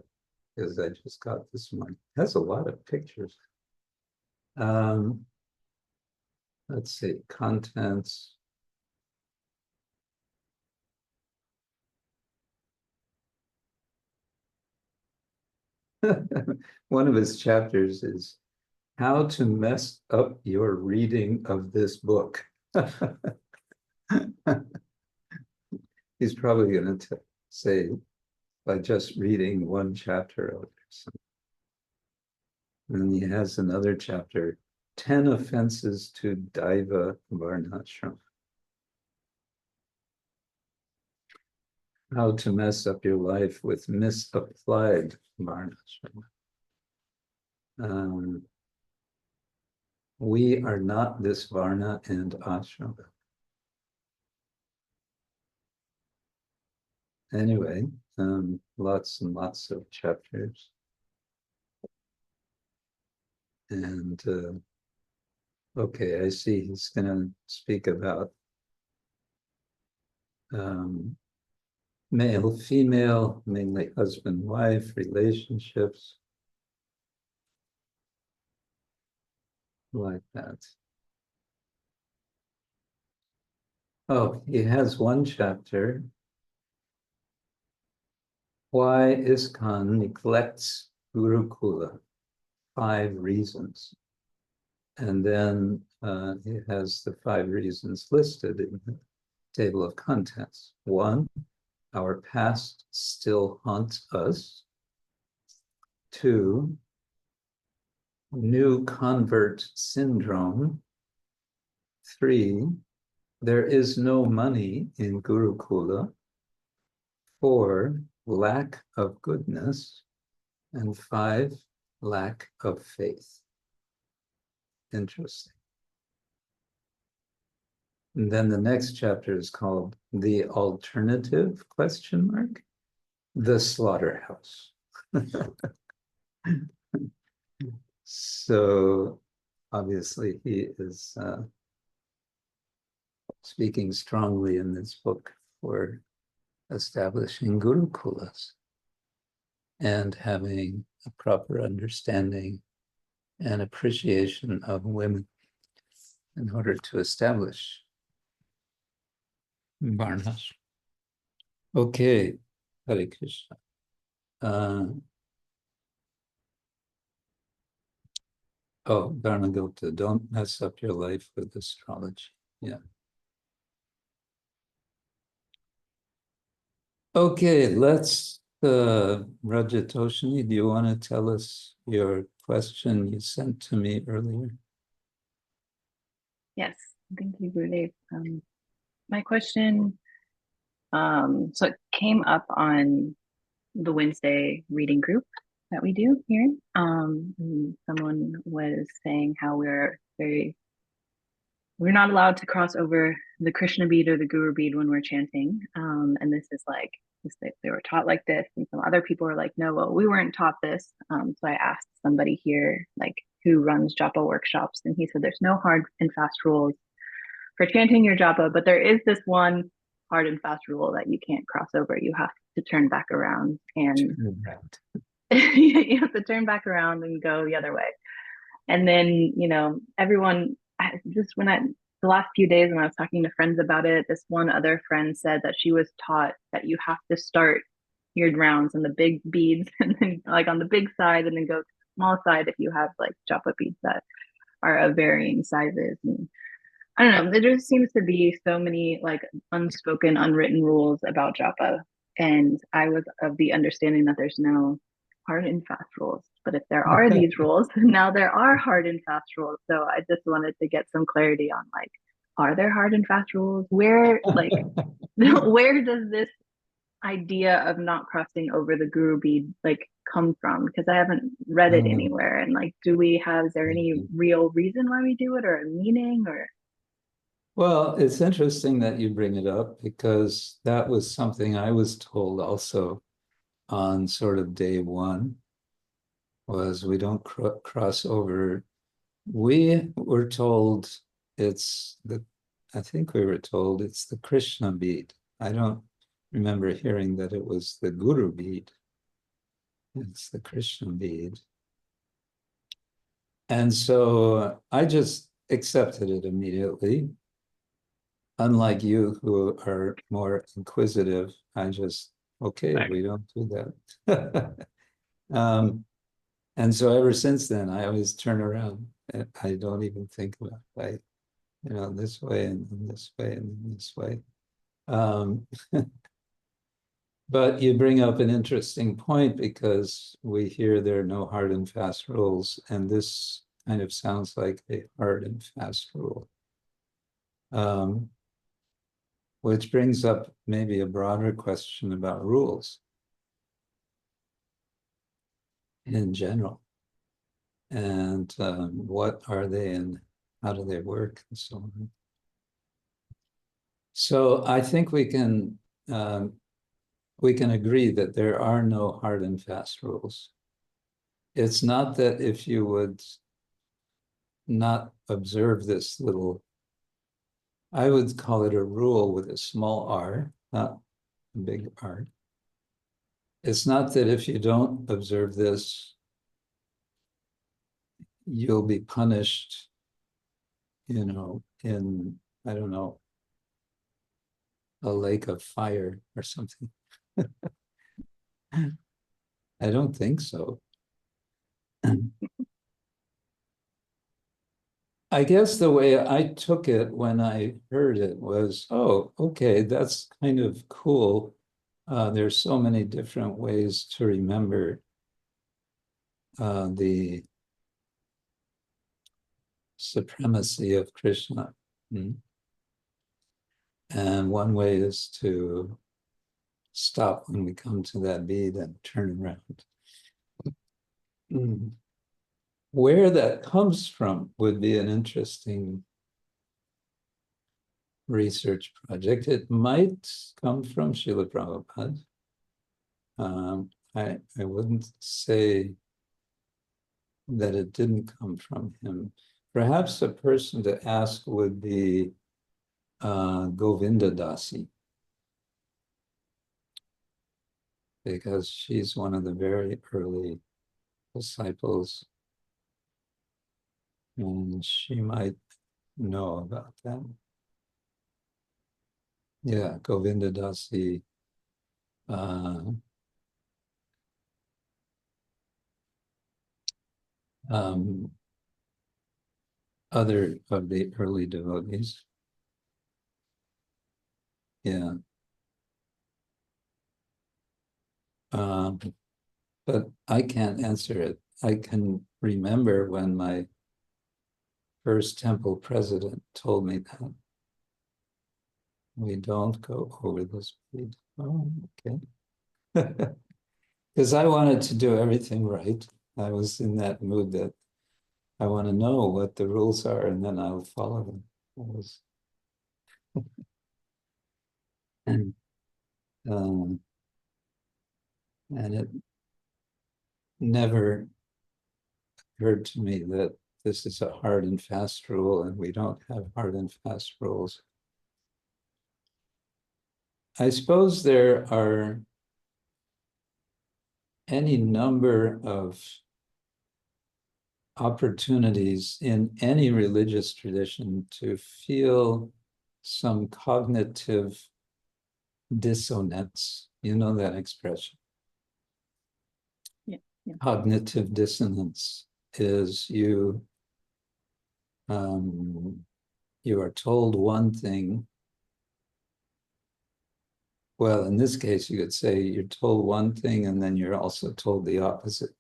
because I just got this one. It has a lot of pictures. Let's see, contents. One of his chapters is how to mess up your reading of this book. He's probably going to say by just reading one chapter of it. And he has another chapter, 10 offenses to Daiva Varnashrama. How to mess up your life with misapplied Varnashrama. We are not this Varna and Ashrama. Anyway, lots and lots of chapters. And okay, I see he's going to speak about male, female, mainly husband, wife, relationships, like that. Oh, he has one chapter. Why ISKCON neglects Gurukula, 5 reasons. And then he has the 5 reasons listed in the table of contents. 1, our past still haunts us. 2, new convert syndrome. 3, there is no money in Gurukula. 4, lack of goodness. And 5, lack of faith. Interesting. And then the next chapter is called The Alternative, ? The Slaughterhouse. So obviously he is speaking strongly in this book for establishing Gurukulas and having a proper understanding and appreciation of women in order to establish Varnas. Okay, Hare Krishna. Dharmagupta, don't mess up your life with astrology. Yeah. Okay, let's, Rajatoshini, do you want to tell us your question you sent to me earlier? Yes, thank you, Gurudev. My question, so it came up on the Wednesday reading group that we do here. Someone was saying how we're not allowed to cross over the Krishna bead or the Guru bead when we're chanting. And this is like, they were taught like this, and some other people were like, no, well, we weren't taught this. So I asked somebody here, like, who runs japa workshops, and he said there's no hard and fast rules. for chanting your japa, but there is this one hard and fast rule that you can't cross over. You have to turn back around and you have to turn back around and go the other way. And then, you know, everyone just when I the last few days when I was talking to friends about it, this one other friend said that she was taught that you have to start your rounds on the big beads and then like on the big side and then go to the small side if you have like japa beads that are of varying sizes. And I don't know, there just seems to be so many like unspoken, unwritten rules about japa. And I was of the understanding that there's no hard and fast rules. But if there are these rules, now there are hard and fast rules. So I just wanted to get some clarity on like, are there hard and fast rules? Where like where does this idea of not crossing over the guru bead like come from? Because I haven't read it anywhere. And like, is there any real reason why we do it or a meaning or? Well, it's interesting that you bring it up because that was something I was told also on sort of day one, was we don't cross over. We were told I think we were told it's the Krishna bead. I don't remember hearing that it was the Guru bead. It's the Krishna bead. And so I just accepted it immediately. Unlike you who are more inquisitive, I just, okay, we don't do that. And so ever since then, I always turn around. I don't even think about it. This way and this way and this way. But you bring up an interesting point because we hear there are no hard and fast rules, and this kind of sounds like a hard and fast rule. Which brings up maybe a broader question about rules in general. And what are they and how do they work and so on. So I think we can agree that there are no hard and fast rules. It's not that if you would not observe this little, I would call it a rule with a small r, not a big R. It's not that if you don't observe this, you'll be punished, in, I don't know, a lake of fire or something. I don't think so. I guess the way I took it when I heard it was, oh, okay, that's kind of cool. There's so many different ways to remember the supremacy of Krishna. And one way is to stop when we come to that bead and turn around. Where that comes from would be an interesting research project. It might come from Srila Prabhupada. I wouldn't say that it didn't come from him. Perhaps a person to ask would be Govinda Dasi, because she's one of the very early disciples, and she might know about them. Yeah, Govinda Dasi. Other of the early devotees. Yeah. But I can't answer it. I can remember when my first temple president told me that we don't go over this bead. Oh, okay. Because I wanted to do everything right. I was in that mood that I want to know what the rules are and then I'll follow them. And it never occurred to me that this is a hard and fast rule, and we don't have hard and fast rules. I suppose there are any number of opportunities in any religious tradition to feel some cognitive dissonance. You know that expression? Yeah. Cognitive dissonance is you are told one thing. Well, in this case, you could say you're told one thing and then you're also told the opposite.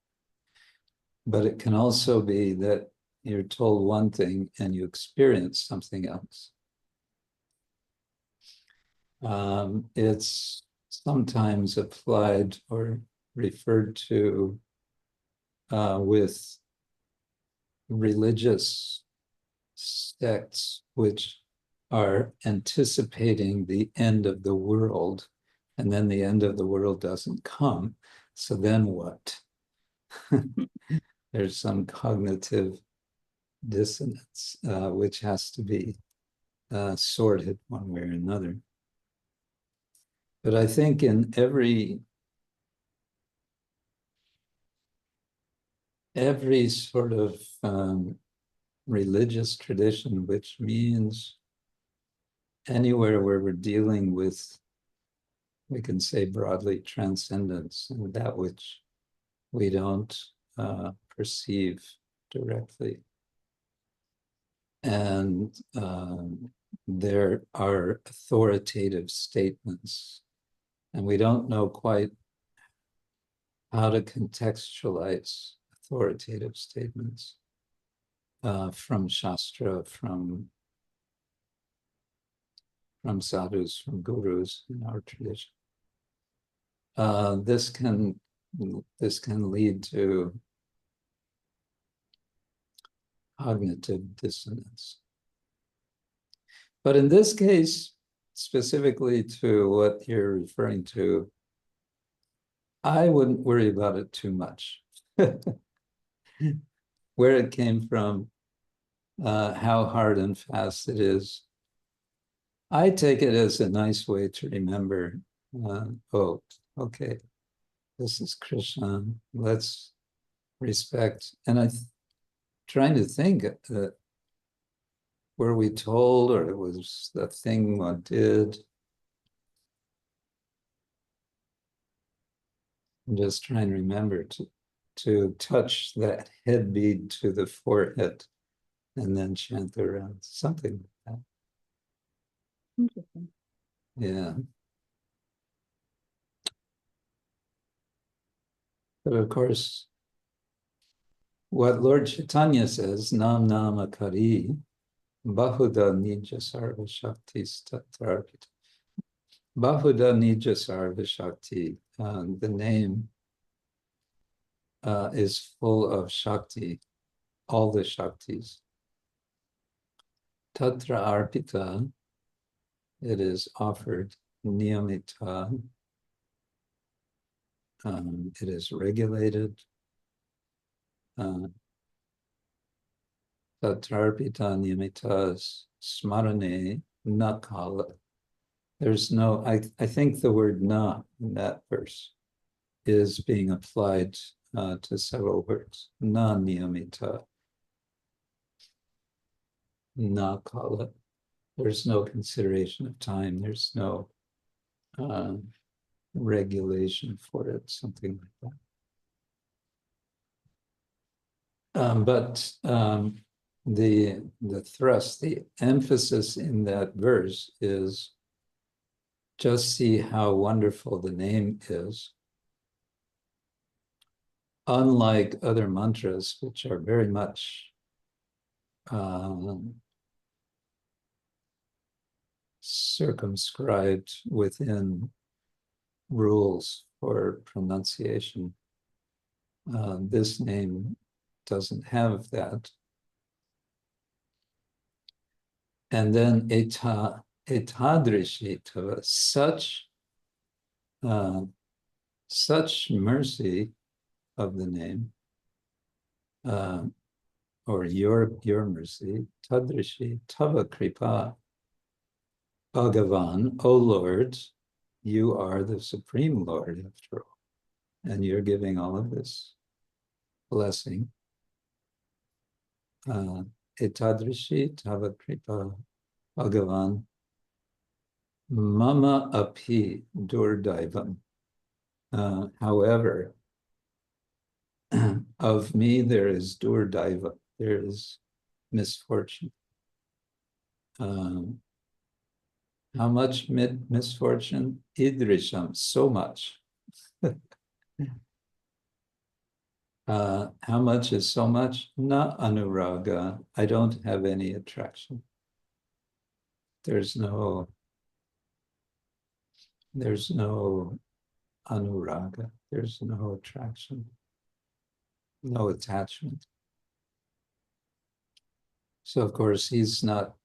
But it can also be that you're told one thing and you experience something else. It's sometimes applied or referred to with religious sects which are anticipating the end of the world, and then the end of the world doesn't come. So then what? There's some cognitive dissonance, which has to be sorted one way or another. But I think in every sort of religious tradition, which means anywhere where we're dealing with, we can say broadly, transcendence, and that which we don't perceive directly. And there are authoritative statements, and we don't know quite how to contextualize authoritative statements from Shastra, from sadhus, from gurus in our tradition. This can lead to cognitive dissonance. But in this case, specifically to what you're referring to, I wouldn't worry about it too much. Where it came from, how hard and fast it is. I take it as a nice way to remember, oh, okay, this is Krishna, let's respect. And I'm trying to think, were we told, or it was the thing one did? I'm just trying to remember to touch that head bead to the forehead and then chant around, something like that. Interesting. Yeah. But of course, what Lord Chaitanya says, nam nama kari, bahuda nija sarva shakti tatrarpita. Bahuda nija sarva shakti, the name is full of shakti, all the shaktis. Tatra arpita, it is offered, niyamita, it is regulated. Tatrarpita niyamitas smarane nakala. There's no, I think the word na in that verse is being applied to several words. Na niyamita, nakala. There's no consideration of time. There's no regulation for it, something like that. But the thrust, the emphasis in that verse is just see how wonderful the name is. Unlike other mantras, which are very much circumscribed within rules for pronunciation, this name doesn't have that. And then etadrishitava, such mercy of the name, or your mercy, tadrishi tava kripa, Bhagavan, O Lord, you are the Supreme Lord after all, and you're giving all of this blessing. Etadrishi tava kripa, Bhagavan, mama api durdaivam. However, of me there is durdaiva, there is misfortune. How much misfortune? Idrisham, so much. How much is so much? Na anuraga. I don't have any attraction. There's no anuraga. There's no attraction, no attachment. So of course it's not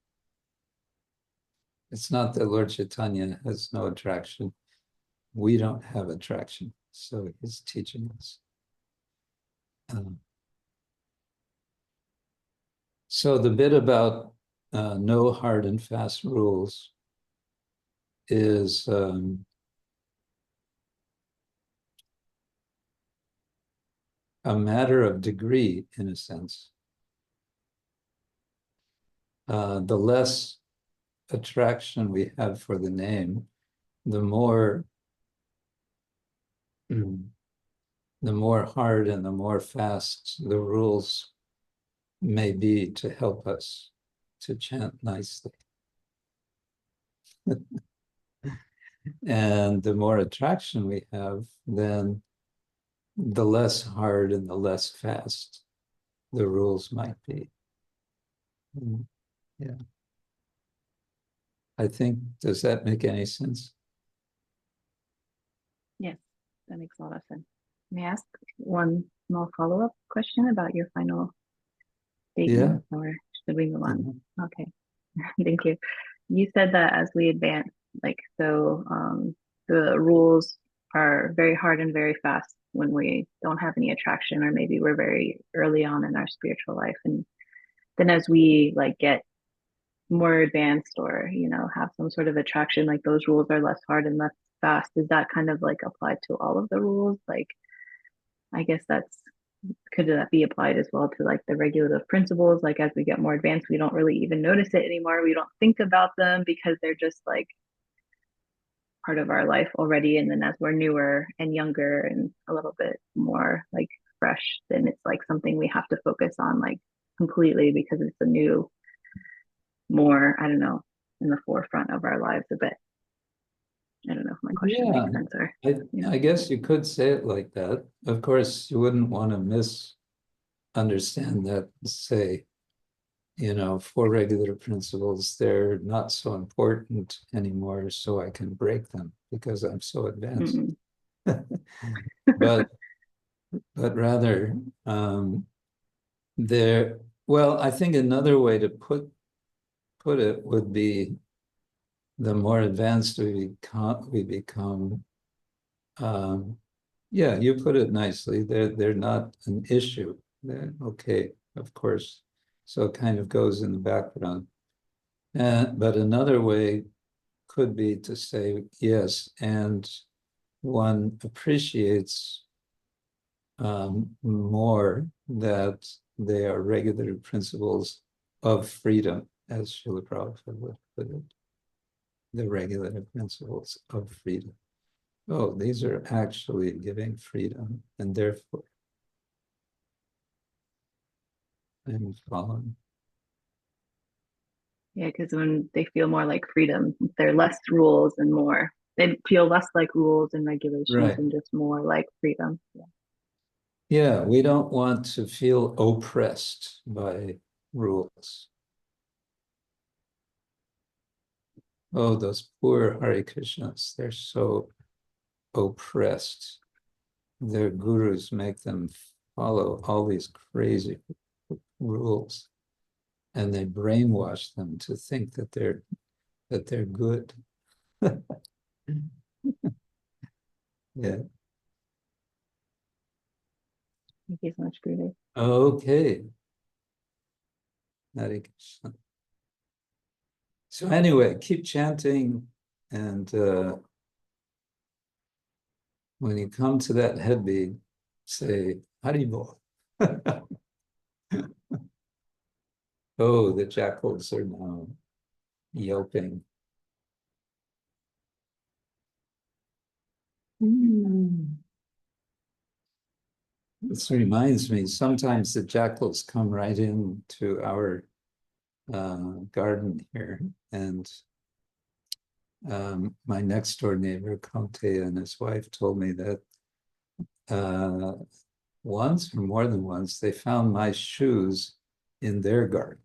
that Lord Chaitanya has no attraction. We don't have attraction. So he's teaching us. So the bit about no hard and fast rules is a matter of degree, in a sense. The less attraction we have for the name, the more hard and the more fast the rules may be to help us to chant nicely. And the more attraction we have, then the less hard and the less fast the rules might be. Yeah. I think, does that make any sense? Yes, that makes a lot of sense. May I ask one small follow-up question about your final statement, or should we move on? Okay, thank you. You said that as we advance, the rules are very hard and very fast when we don't have any attraction, or maybe we're very early on in our spiritual life, and then as we get more advanced, or have some sort of attraction, those rules are less hard and less fast. Is that kind of applied to all of the rules? I guess could that be applied as well to the regulative principles? As we get more advanced, we don't really even notice it anymore. We don't think about them because they're just part of our life already. And then as we're newer and younger and a little bit more fresh, then it's something we have to focus on completely, because it's a new, more, I don't know, in the forefront of our lives a bit. I don't know if my question makes sense, or I guess you could say it like that. Of course, you wouldn't want to misunderstand that, say, 4 regular principles, they're not so important anymore, so I can break them because I'm so advanced. but rather, I think another way to put it would be, the more advanced we become, you put it nicely, they're not an issue. They're okay, of course. So it kind of goes in the background. But another way could be to say, yes, and one appreciates more that they are regular principles of freedom, as Srila Prabhupada would put it. The regular principles of freedom. Oh, these are actually giving freedom, and therefore I'm following. Yeah, because when they feel more like freedom, they're less rules and more. They feel less like rules and regulations, right, and just more like freedom. Yeah, we don't want to feel oppressed by rules. Oh, those poor Hare Krishnas, they're so oppressed. Their gurus make them follow all these crazy rules, and they brainwash them to think that they're good. Yeah. Thank you so much, Guru. Okay. Hare Krishna. So anyway, keep chanting, and when you come to that head beat, say Haribol. Oh, the jackals are now yelping. This reminds me, sometimes the jackals come right into our garden here, and my next door neighbor, Conte, and his wife told me that once or more than once, they found my shoes in their garden.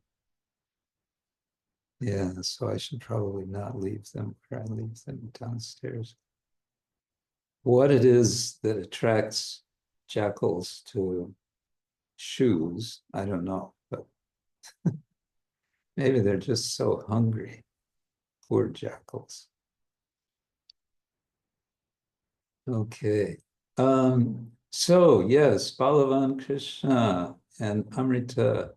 Yeah, so I should probably not leave them where I leave them downstairs. What it is that attracts jackals to shoes, I don't know, but maybe they're just so hungry. Poor jackals. Okay. So yes, Balavan Krishna and Amrita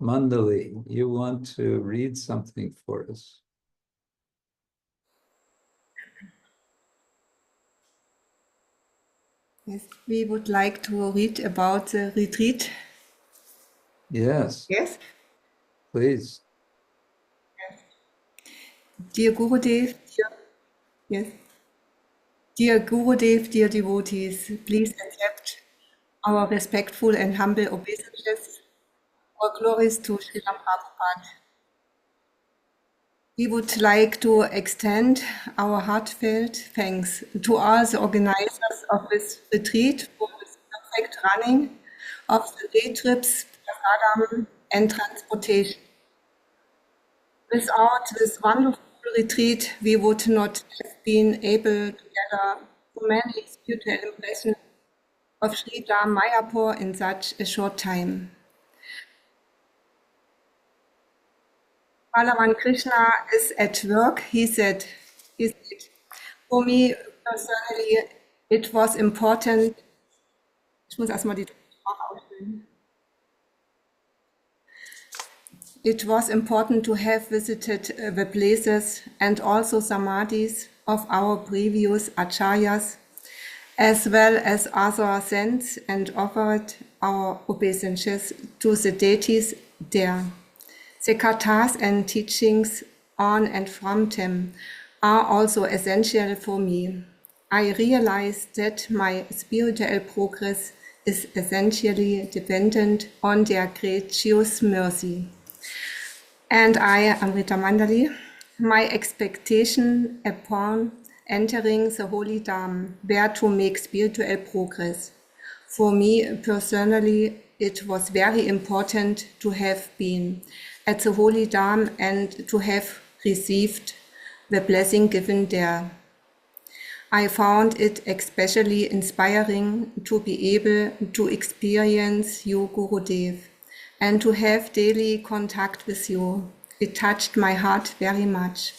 Mandali, you want to read something for us? Yes, we would like to read about the retreat. Yes. Yes. Please. Dear Gurudev, yes. Dear Gurudev, dear devotees, please accept our respectful and humble obeisances. All glories to Srila Prabhupada. We would like to extend our heartfelt thanks to all the organizers of this retreat for this perfect running of the day trips, prasadam, and transportation. Without this wonderful retreat, we would not have been able to gather so many spiritual impressions of Sri Dham Mayapur in such a short time. Balavan Krishna is at work. He said, for me personally, it was important. Ich muss erstmal die Sprache ausfüllen. It was important to have visited the places and also samadhis of our previous acharyas, as well as other saints, and offered our obeisances to the deities there. The kathas and teachings on and from them are also essential for me. I realize that my spiritual progress is essentially dependent on their gracious mercy. And I, Amrita Mandali, my expectation upon entering the Holy Dham were to make spiritual progress. For me personally, it was very important to have been at the Holy Dham and to have received the blessing given there. I found it especially inspiring to be able to experience you, Gurudev, and to have daily contact with you. It touched my heart very much.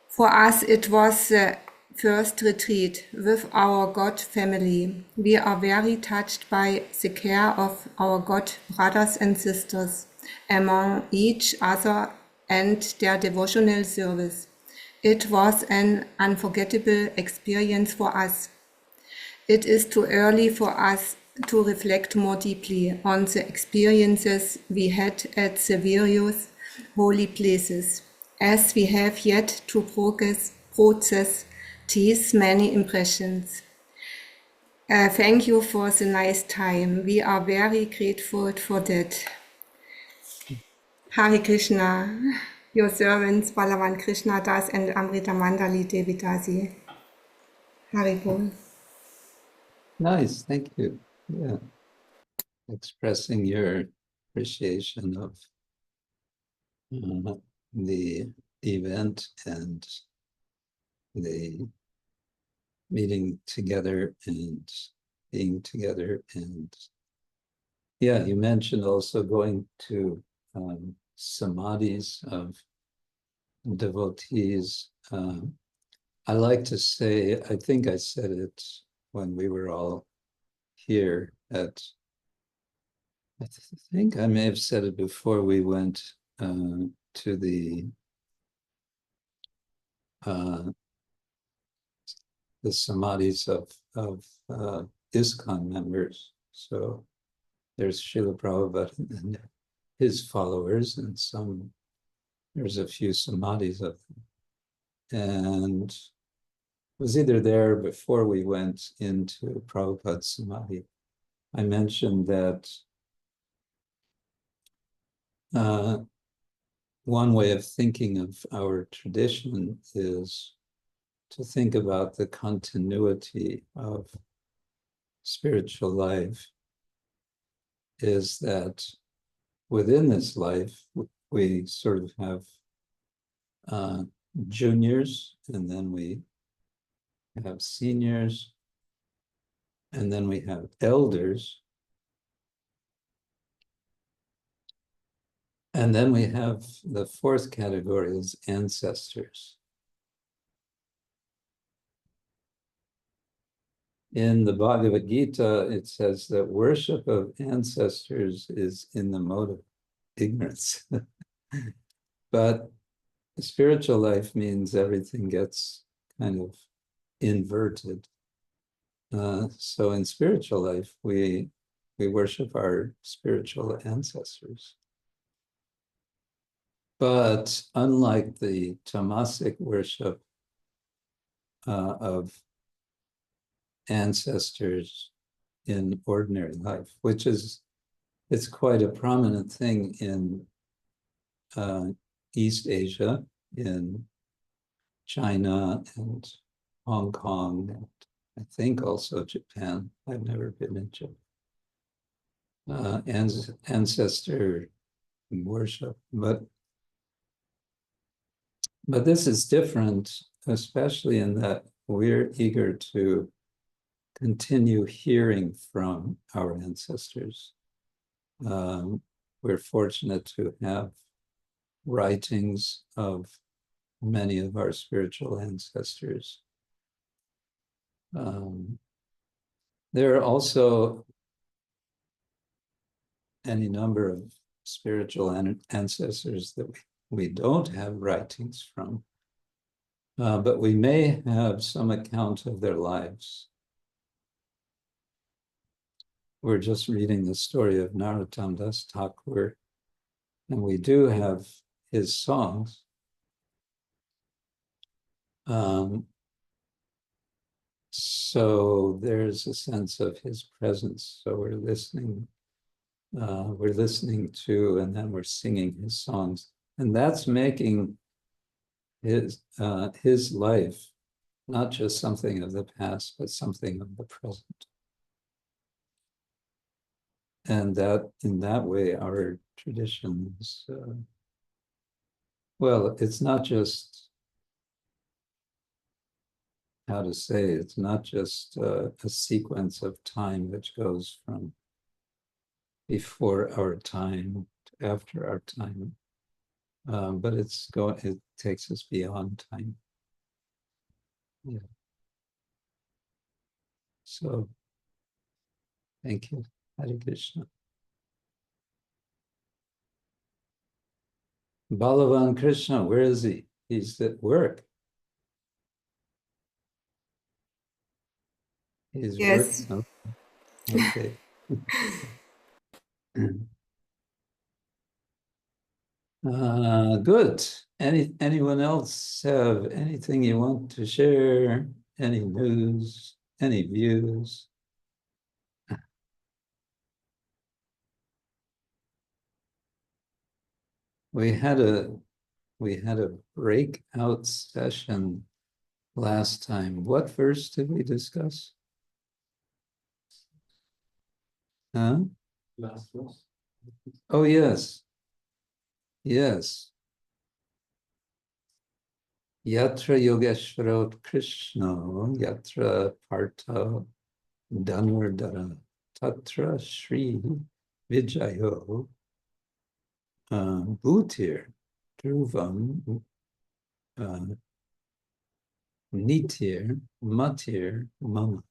For us, it was the first retreat with our God family. We are very touched by the care of our God brothers and sisters among each other and their devotional service. It was an unforgettable experience for us. It is too early for us to reflect more deeply on the experiences we had at the various holy places, as we have yet to process these many impressions. Thank you for the nice time. We are very grateful for that. Hare Krishna, your servants Balavan Krishna Das and Amrita Mandali Devi Dasi. Haribol. Nice, thank you. Yeah. Expressing your appreciation of the event and the meeting together and being together. And yeah, you mentioned also going to samadhis of devotees. I like to say, I think I said it when we were all here at I think I may have said it before we went to the samadhis of ISKCON members. So there's Srila Prabhupada and his followers, and there's a few samadhis of them. And it was either there before we went into Prabhupada's samadhi. I mentioned that one way of thinking of our tradition is to think about the continuity of spiritual life, is that within this life, we sort of have juniors, and then we have seniors, and then we have elders, and then we have the fourth category is ancestors. In the Bhagavad Gita, it says that worship of ancestors is in the mode of ignorance. But spiritual life means everything gets kind of inverted. So in spiritual life, we worship our spiritual ancestors. But unlike the tamasic worship of ancestors in ordinary life, which it's quite a prominent thing in East Asia, in China and Hong Kong, and I think also Japan. I've never been in Japan. Ancestor worship, but this is different, especially in that we're eager to continue hearing from our ancestors. We're fortunate to have writings of many of our spiritual ancestors. There are also any number of spiritual ancestors that we don't have writings from, but we may have some account of their lives. We're just reading the story of Narottama Das Thakura, and we do have his songs. So there's a sense of his presence. So we're listening to, and then we're singing his songs, and that's making his life not just something of the past, but something of the present. And that in that way, our tradition is, well, it's not just, how to say, it's not just a sequence of time which goes from before our time to after our time, but it takes us beyond time. Yeah. So, thank you. Hare Krishna. Balavan Krishna, where is he? He's at work. He's Yes. working. Okay. Good. Anyone else have anything you want to share? Any news? Any views? We had a breakout session last time. What verse did we discuss? Huh? Last verse. Oh, yes. Yes. Yatra Yogeshwarot Krishna, Yatra Partha Dhanurdara, Tatra Shri Vijayo Bhutir Dhruvam Nitir Matir Mama.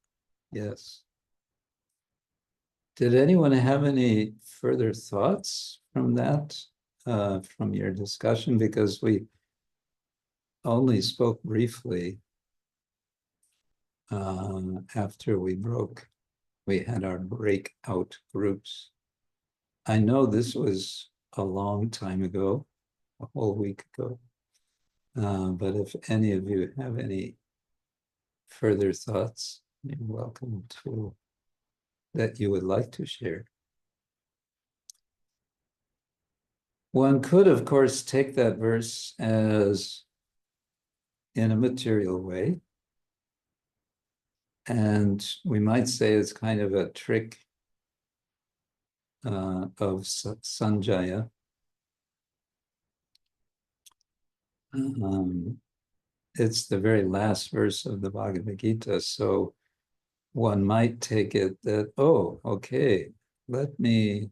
Yes. Did anyone have any further thoughts from that, from your discussion? Because we only spoke briefly after we had our breakout groups. I know this was a long time ago, a whole week ago. But if any of you have any further thoughts, you're welcome to, that you would like to share. One could, of course, take that verse as in a material way. And we might say it's kind of a trick of Sanjaya. It's the very last verse of the Bhagavad Gita. So one might take it that, oh, okay, let me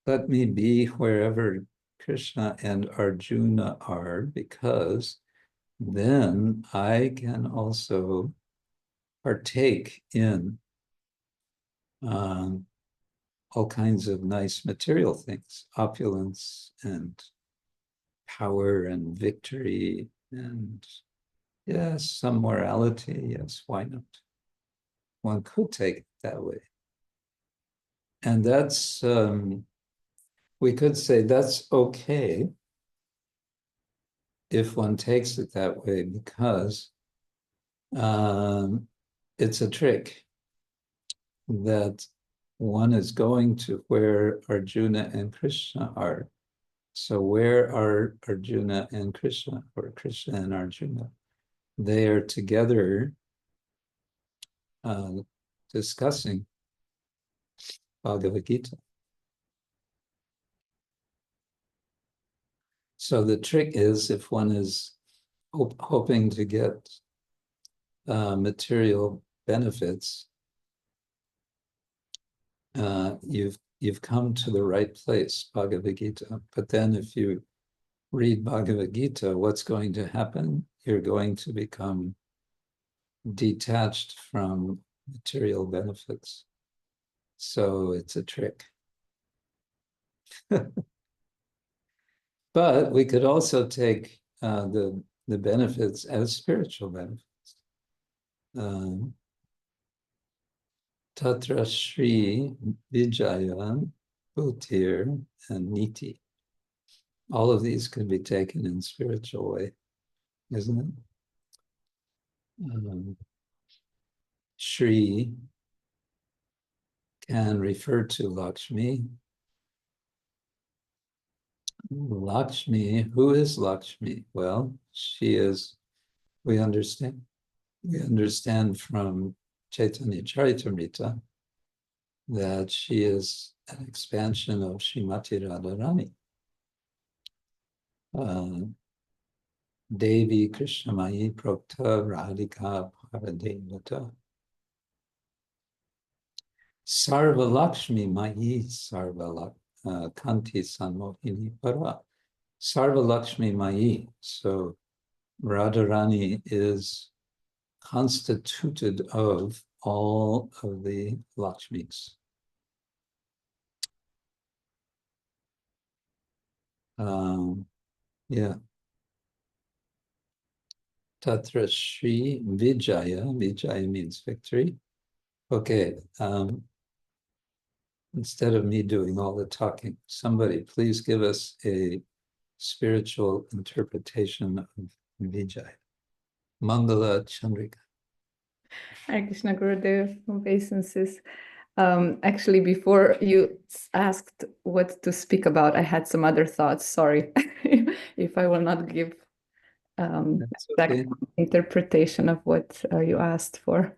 be wherever Krishna and Arjuna are, because then I can also partake in all kinds of nice material things, opulence and power and victory and, yes, some morality. Yes, why not? One could take it that way. And that's, we could say that's okay if one takes it that way, because it's a trick that one is going to where Arjuna and Krishna are. So where are Arjuna and Krishna, or Krishna and Arjuna? They are together discussing Bhagavad Gita. So the trick is, if one is hoping to get material benefits, you've come to the right place, Bhagavad Gita. But then if you read Bhagavad Gita, what's going to happen? You're going to become detached from material benefits. So it's a trick. But we could also take the benefits as spiritual benefits. Tatra Shri, Vijaya, Bhutir, and Niti. All of these could be taken in spiritual way, isn't it? Shri can refer to Lakshmi. Lakshmi, who is Lakshmi? Well, she is, we understand from Chaitanya Charitamrita that she is an expansion of Srimati Radharani. Devi Krishnamayi Prokta Radhika Paradevata. Sarva Lakshmi Mayi Sarva Kanti Sanmohini Para. Sarva Lakshmi Mayi. So Radharani is constituted of all of the Lakshmis. Yeah. Tatra Shri Vijaya. Vijaya means victory. Okay. Instead of me doing all the talking, somebody please give us a spiritual interpretation of Vijaya. Mangala Candrika. Hare Krishna Gurudev, obeisances. Actually, before you asked what to speak about, I had some other thoughts. Sorry if I will not give exact interpretation of what you asked for.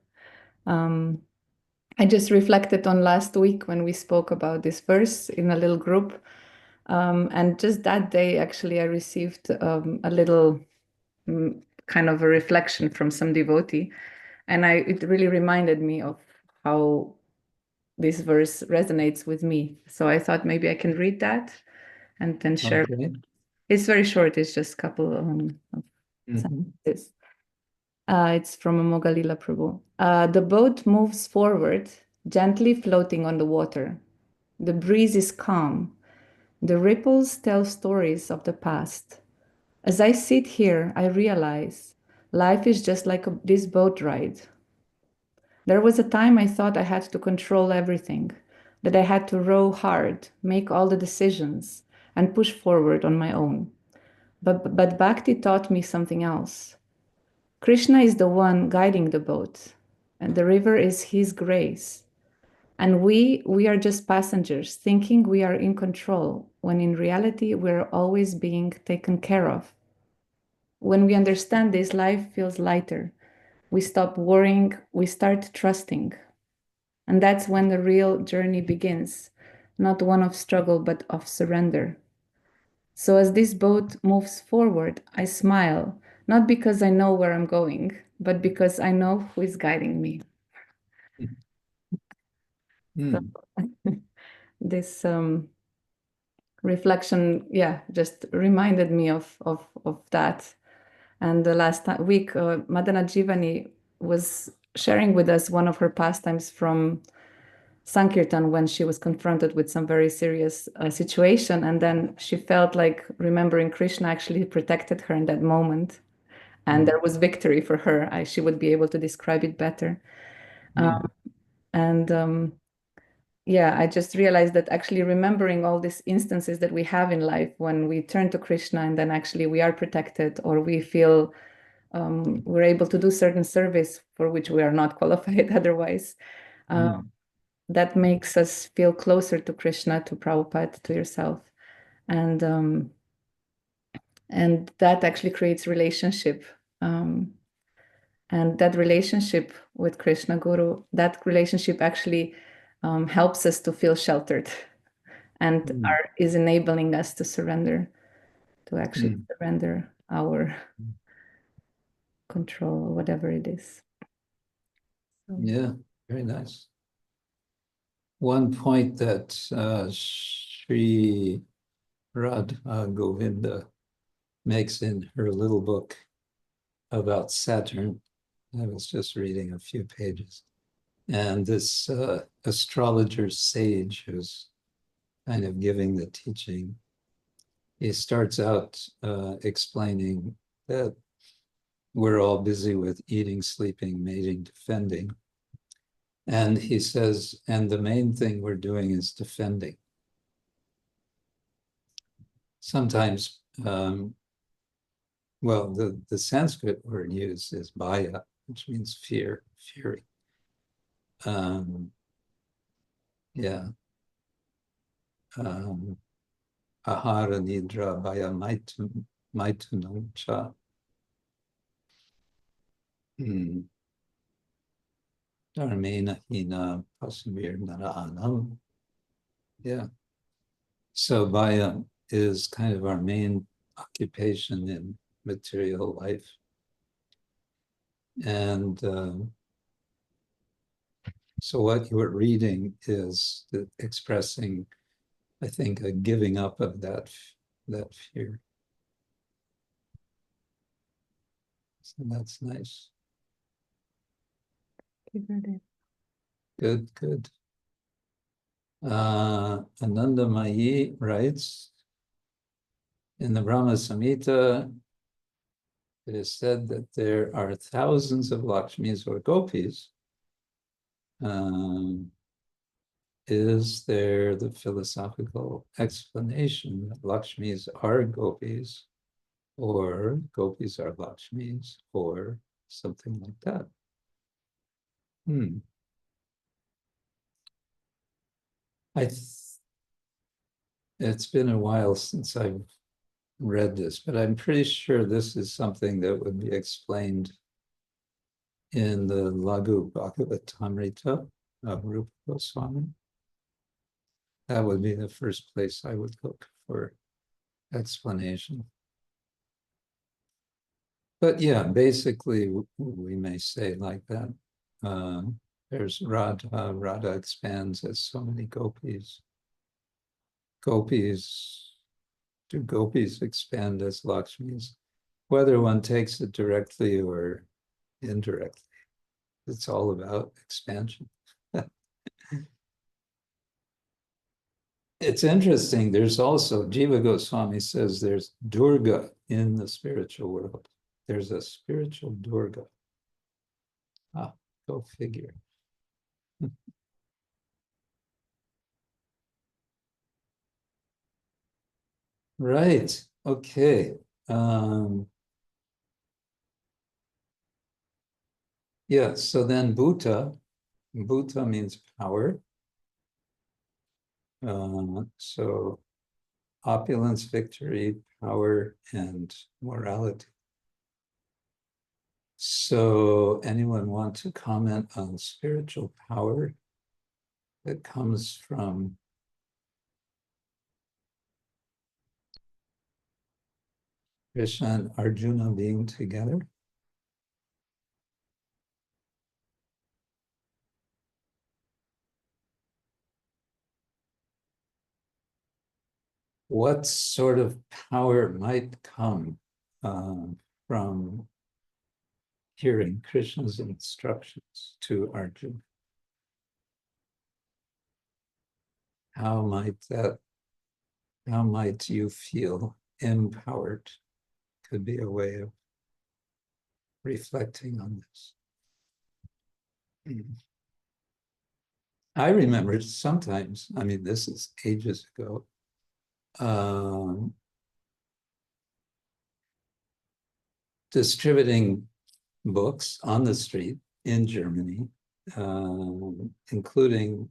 I just reflected on last week when we spoke about this verse in a little group. And just that day, actually, I received a little kind of a reflection from some devotee. And it really reminded me of how this verse resonates with me. So I thought maybe I can read that and then share. Okay. It's very short. It's just a couple of sentences. It's from a Mogalila Prabhu. The boat moves forward gently floating on the water. The breeze is calm. The ripples tell stories of the past. As I sit here, I realize life is just like this boat ride. There was a time I thought I had to control everything, that I had to row hard, make all the decisions, and push forward on my own. But Bhakti taught me something else. Krishna is the one guiding the boat, and the river is his grace. And we are just passengers, thinking we are in control, when in reality we're always being taken care of. When we understand this, life feels lighter. We stop worrying, we start trusting. And that's when the real journey begins, not one of struggle, but of surrender. So as this boat moves forward, I smile, not because I know where I'm going, but because I know who is guiding me. So, this reflection, just reminded me of that. And the last week, Madana Jivani was sharing with us one of her pastimes from Sankirtan when she was confronted with some very serious situation. And then she felt like remembering Krishna actually protected her in that moment. And there was victory for her. She would be able to describe it better. I just realized that actually remembering all these instances that we have in life when we turn to Krishna and then actually we are protected, or we feel we're able to do certain service for which we are not qualified otherwise. That makes us feel closer to Krishna, to Prabhupada, to yourself. And that actually creates relationship. And that relationship with Krishna Guru, that relationship actually helps us to feel sheltered and is enabling us to surrender, to actually surrender our control, whatever it is. So. Yeah, very nice. One point that Sri Radha Govinda makes in her little book about Saturn, I was just reading a few pages, and this astrologer sage who's kind of giving the teaching, he starts out explaining that we're all busy with eating, sleeping, mating, defending. And he says, and the main thing we're doing is defending. Sometimes, the Sanskrit word used is bhaya, which means fear, fury. Ahara nidra bhaya maitunam cha. Dharmena hina pasavir naranam. Yeah. So bhaya is kind of our main occupation in material life. And so what you were reading is expressing, I think, a giving up of that fear. So that's nice. Good, good. Anandamayi writes, in the Brahma Samhita, it is said that there are thousands of Lakshmis or gopis. Is there the philosophical explanation that Lakshmis are gopis, or gopis are Lakshmis, or something like that? It's been a while since I've read this, but I'm pretty sure this is something that would be explained in the Laghu Bhagavatamrita of Rupa Goswami. That would be the first place I would look for explanation. But yeah, basically we may say like that. There's Radha. Radha expands as so many gopis. Do gopis expand as Lakshmis? Whether one takes it directly or indirectly, it's all about expansion. It's interesting. There's also, Jiva Goswami says there's Durga in the spiritual world. There's a spiritual Durga. Ah, go figure. Right. Okay. Yeah, so then Bhuta means power. So opulence, victory, power, and morality. So anyone want to comment on spiritual power that comes from Krishna and Arjuna being together? What sort of power might come from hearing Krishna's instructions to Arjuna? How might you feel empowered? Could be a way of reflecting on this. I remember sometimes, I mean, this is ages ago, distributing books on the street in Germany, including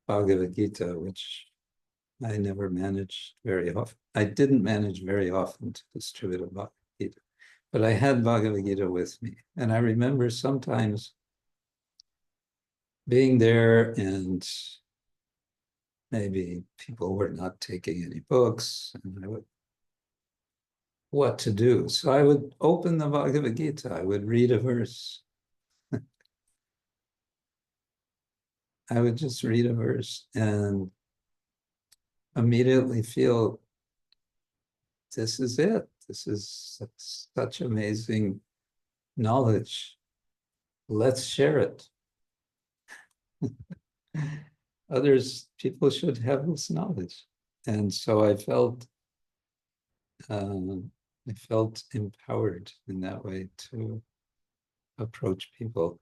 Bhagavad Gita, which I never managed very often. I didn't manage very often to distribute a Bhagavad Gita, but I had Bhagavad Gita with me. And I remember sometimes being there and maybe people were not taking any books and I would, what to do? So I would open the Bhagavad Gita, I would read a verse. I would just read a verse and immediately feel, this is it. This is such amazing knowledge. Let's share it. People should have this knowledge. And so I felt empowered in that way to approach people.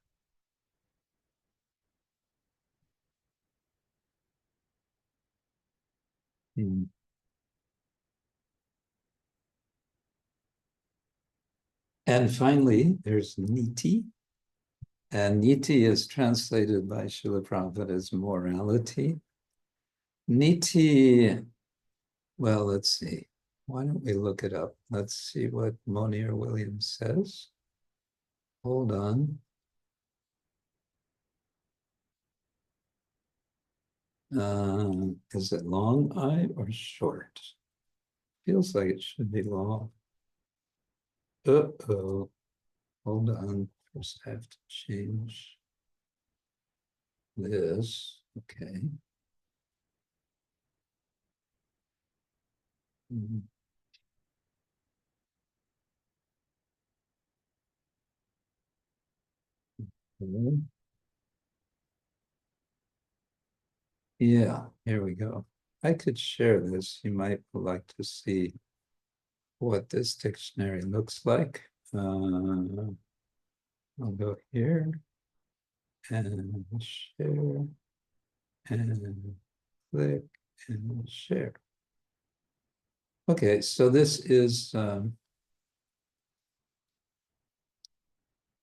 And finally, there's niti. And niti is translated by Srila Prabhupada as morality. Niti, well, let's see. Why don't we look it up? Let's see what Monier Williams says. Hold on. Is it long I or short? Feels like it should be long. Uh-oh. Hold on. First I have to change this. Okay. Yeah, here we go. I could share this. You might like to see what this dictionary looks like. I'll go here and share and click and share. Okay, so this is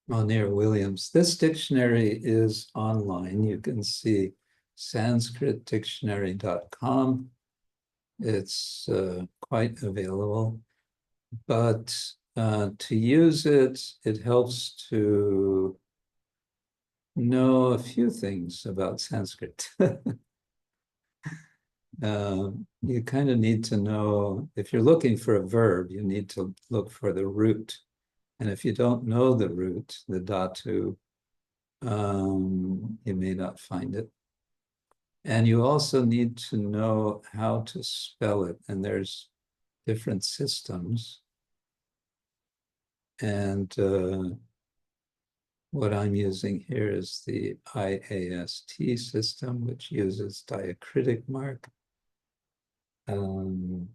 Monier Williams. This dictionary is online. You can see sanskritdictionary.com. It's quite available, but to use it, it helps to know a few things about Sanskrit. You kind of need to know, if you're looking for a verb, you need to look for the root. And if you don't know the root, the dhatu, you may not find it. And you also need to know how to spell it. And there's different systems. And What I'm using here is the IAST system, which uses diacritic mark. All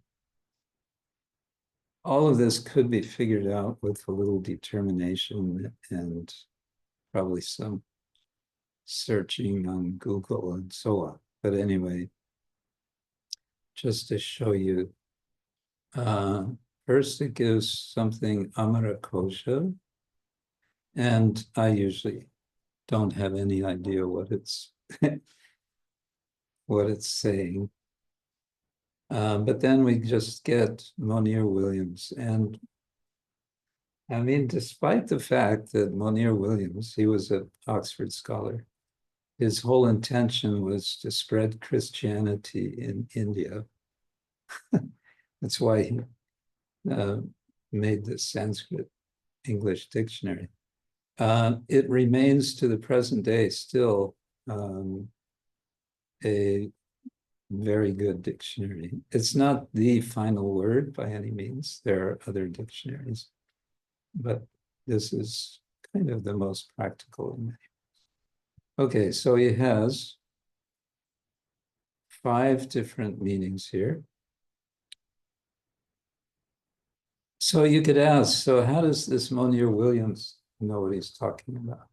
of this could be figured out with a little determination and probably some searching on Google and so on. But anyway, just to show you, first it gives something Amara Kosha, and I usually don't have any idea what it's what it's saying. But then we just get Monier Williams. And I mean, despite the fact that Monier Williams, he was an Oxford scholar, his whole intention was to spread Christianity in India. That's why he made the Sanskrit English dictionary. It remains to the present day still a very good dictionary. It's not the final word by any means. There are other dictionaries, but this is kind of the most practical in many ways. Okay, so he has 5 different meanings here. So you could ask, so how does this Monier Williams know what he's talking about?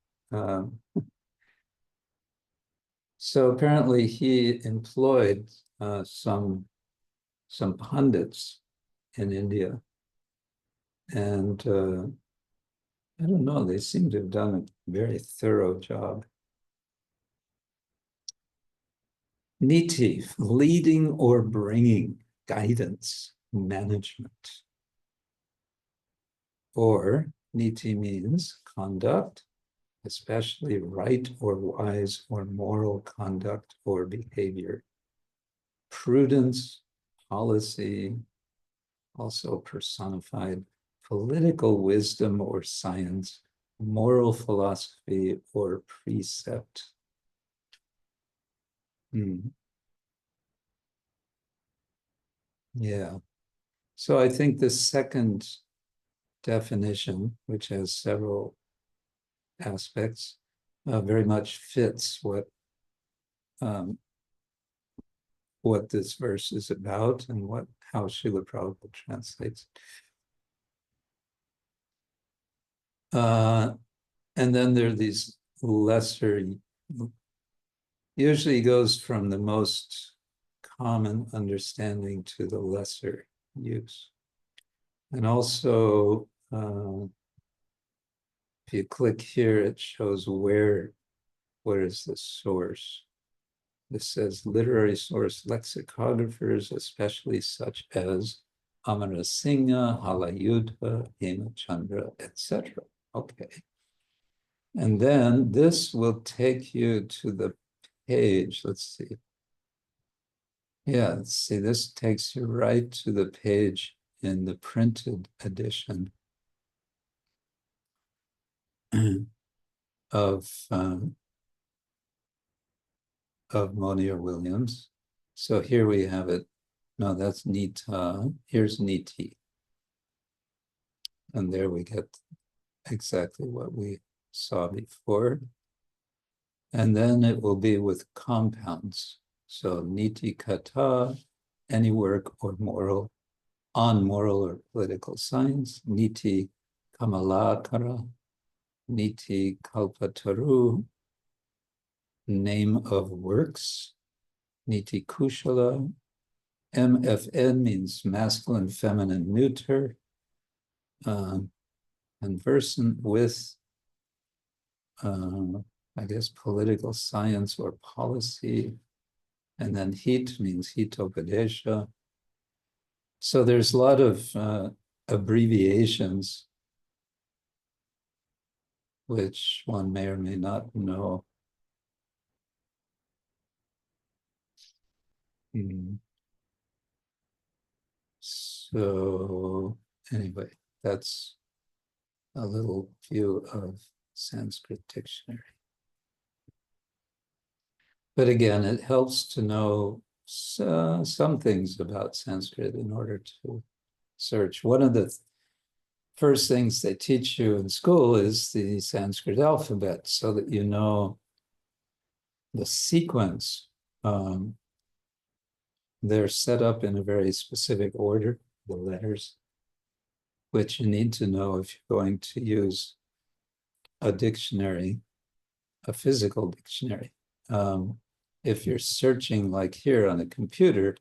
So apparently he employed some pundits in India, and I don't know, they seem to have done a very thorough job. Niti, leading or bringing, guidance, management. Or niti means conduct, especially right or wise or moral conduct or behavior. Prudence, policy, also personified political wisdom or science, moral philosophy or precept. Yeah. So I think the second definition, which has several aspects, very much fits what this verse is about and how Srila Prabhupada translates. And then there are these lesser, usually goes from the most common understanding to the lesser use. And also, if you click here, it shows what is the source. This says literary source lexicographers, especially such as Amarasingha, Halayudha, Hemachandra, etc. Okay. And then this will take you to the page. Let's see. Yeah, let's see. This takes you right to the page in the printed edition of Monier Williams. So here we have it. No, that's Nita. Here's Niti. And there we get exactly what we saw before. And then it will be with compounds. So Niti Kata, any work or moral, on moral or political science. Niti Kamalakara, Niti Kalpataru, name of works. Niti Kushala. MFN means masculine, feminine, neuter. Conversant with, I guess, political science or policy. And then Hit means Hitopadesha. So there's a lot of abbreviations which one may or may not know. So anyway, that's a little view of Sanskrit dictionary. But again, it helps to know some things about Sanskrit in order to search. One of the first things they teach you in school is the Sanskrit alphabet, so that you know the sequence. They're set up in a very specific order, the letters, which you need to know if you're going to use a dictionary, a physical dictionary. If you're searching like here on a computer,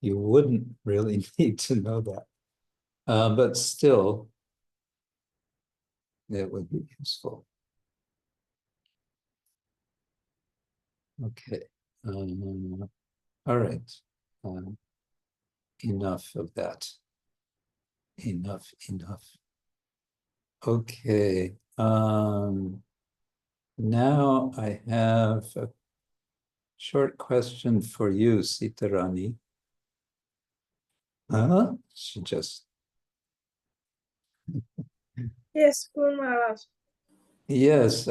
you wouldn't really need to know that. But still, it would be useful. Okay. All right. Enough of that. Enough. Okay. Now I have a short question for you, Sitarani. She just... Yes, Guru Maharaj. Yes.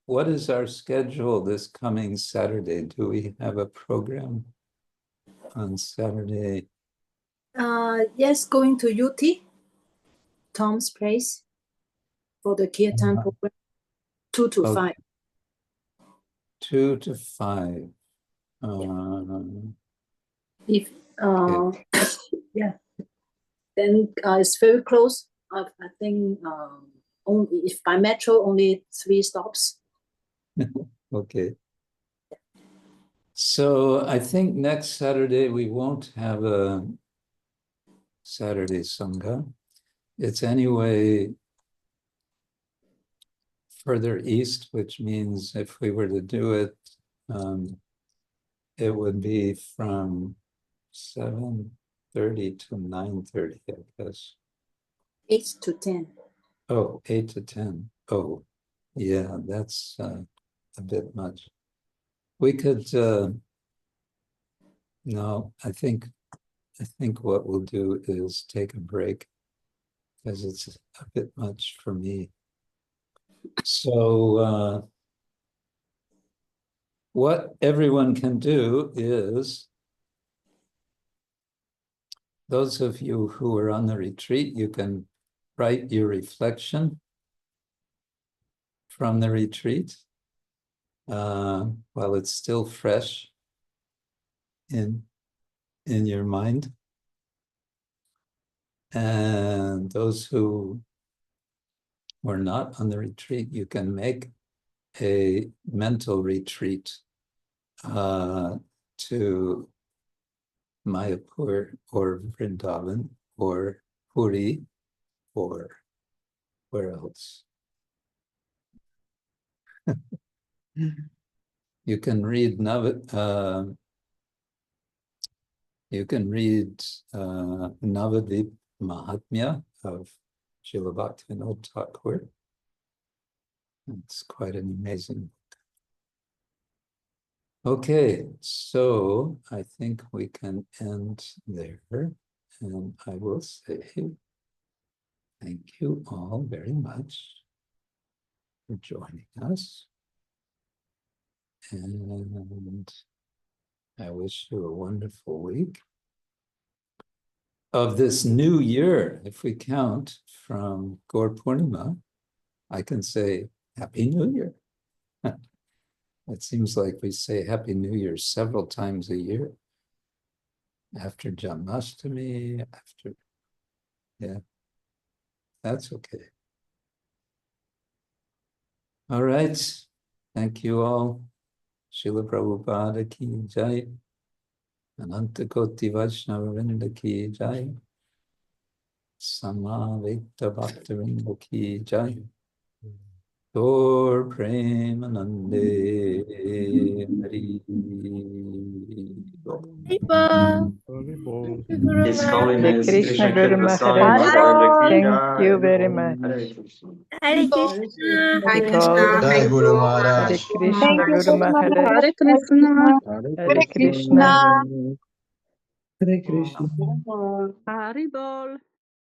What is our schedule this coming Saturday? Do we have a program on Saturday? Yes, going to UT, Tom's place, for the Kirtan program, 2 to 5. 2 to 5. If Okay. yeah, then it's very close. I think only if by metro only 3 stops. Okay. So I think next Saturday we won't have a Saturday Sanga. It's anyway further east, which means if we were to do it, it would be from 7:30 to 9:30, I guess. 8 to 10. Oh, 8 to 10. Oh, yeah, that's a bit much. We could, no, I think what we'll do is take a break because it's a bit much for me. So what everyone can do is, those of you who are on the retreat, you can write your reflection from the retreat while it's still fresh in your mind. And those who were not on the retreat, you can make a mental retreat to Mayapur or Vrindavan or Puri or where else? You can read Navadvip Mahatmya of Srila Bhaktivinoda Thakur. It's quite an amazing book. Okay, so I think we can end there, and I will say thank you all very much for joining us, and I wish you a wonderful week of this new year. If we count from Gaur Purnima, I can say Happy New Year. It seems like we say Happy New Year several times a year. After Janmashtami, after, yeah, that's okay. All right, thank you all. Srila Prabhupada ki jai. Ananta Koti Vaishnava Vrinda ki jai. Samaveta Bhaktivinoda ki jai. Gaur Prema Nande Hari Bol. His Holiness Krishna Krishna Guru Kshetra Swami Maharaj. Maharaj ki Thank jai. you very much. Hare Krishna. Hare Krishna. Hare Krishna. Gaur. Thank you. Hare Maharaj. Krishna Guru Maharaj. Hare Krishna. Hare Krishna. Hare Krishna. Haribol.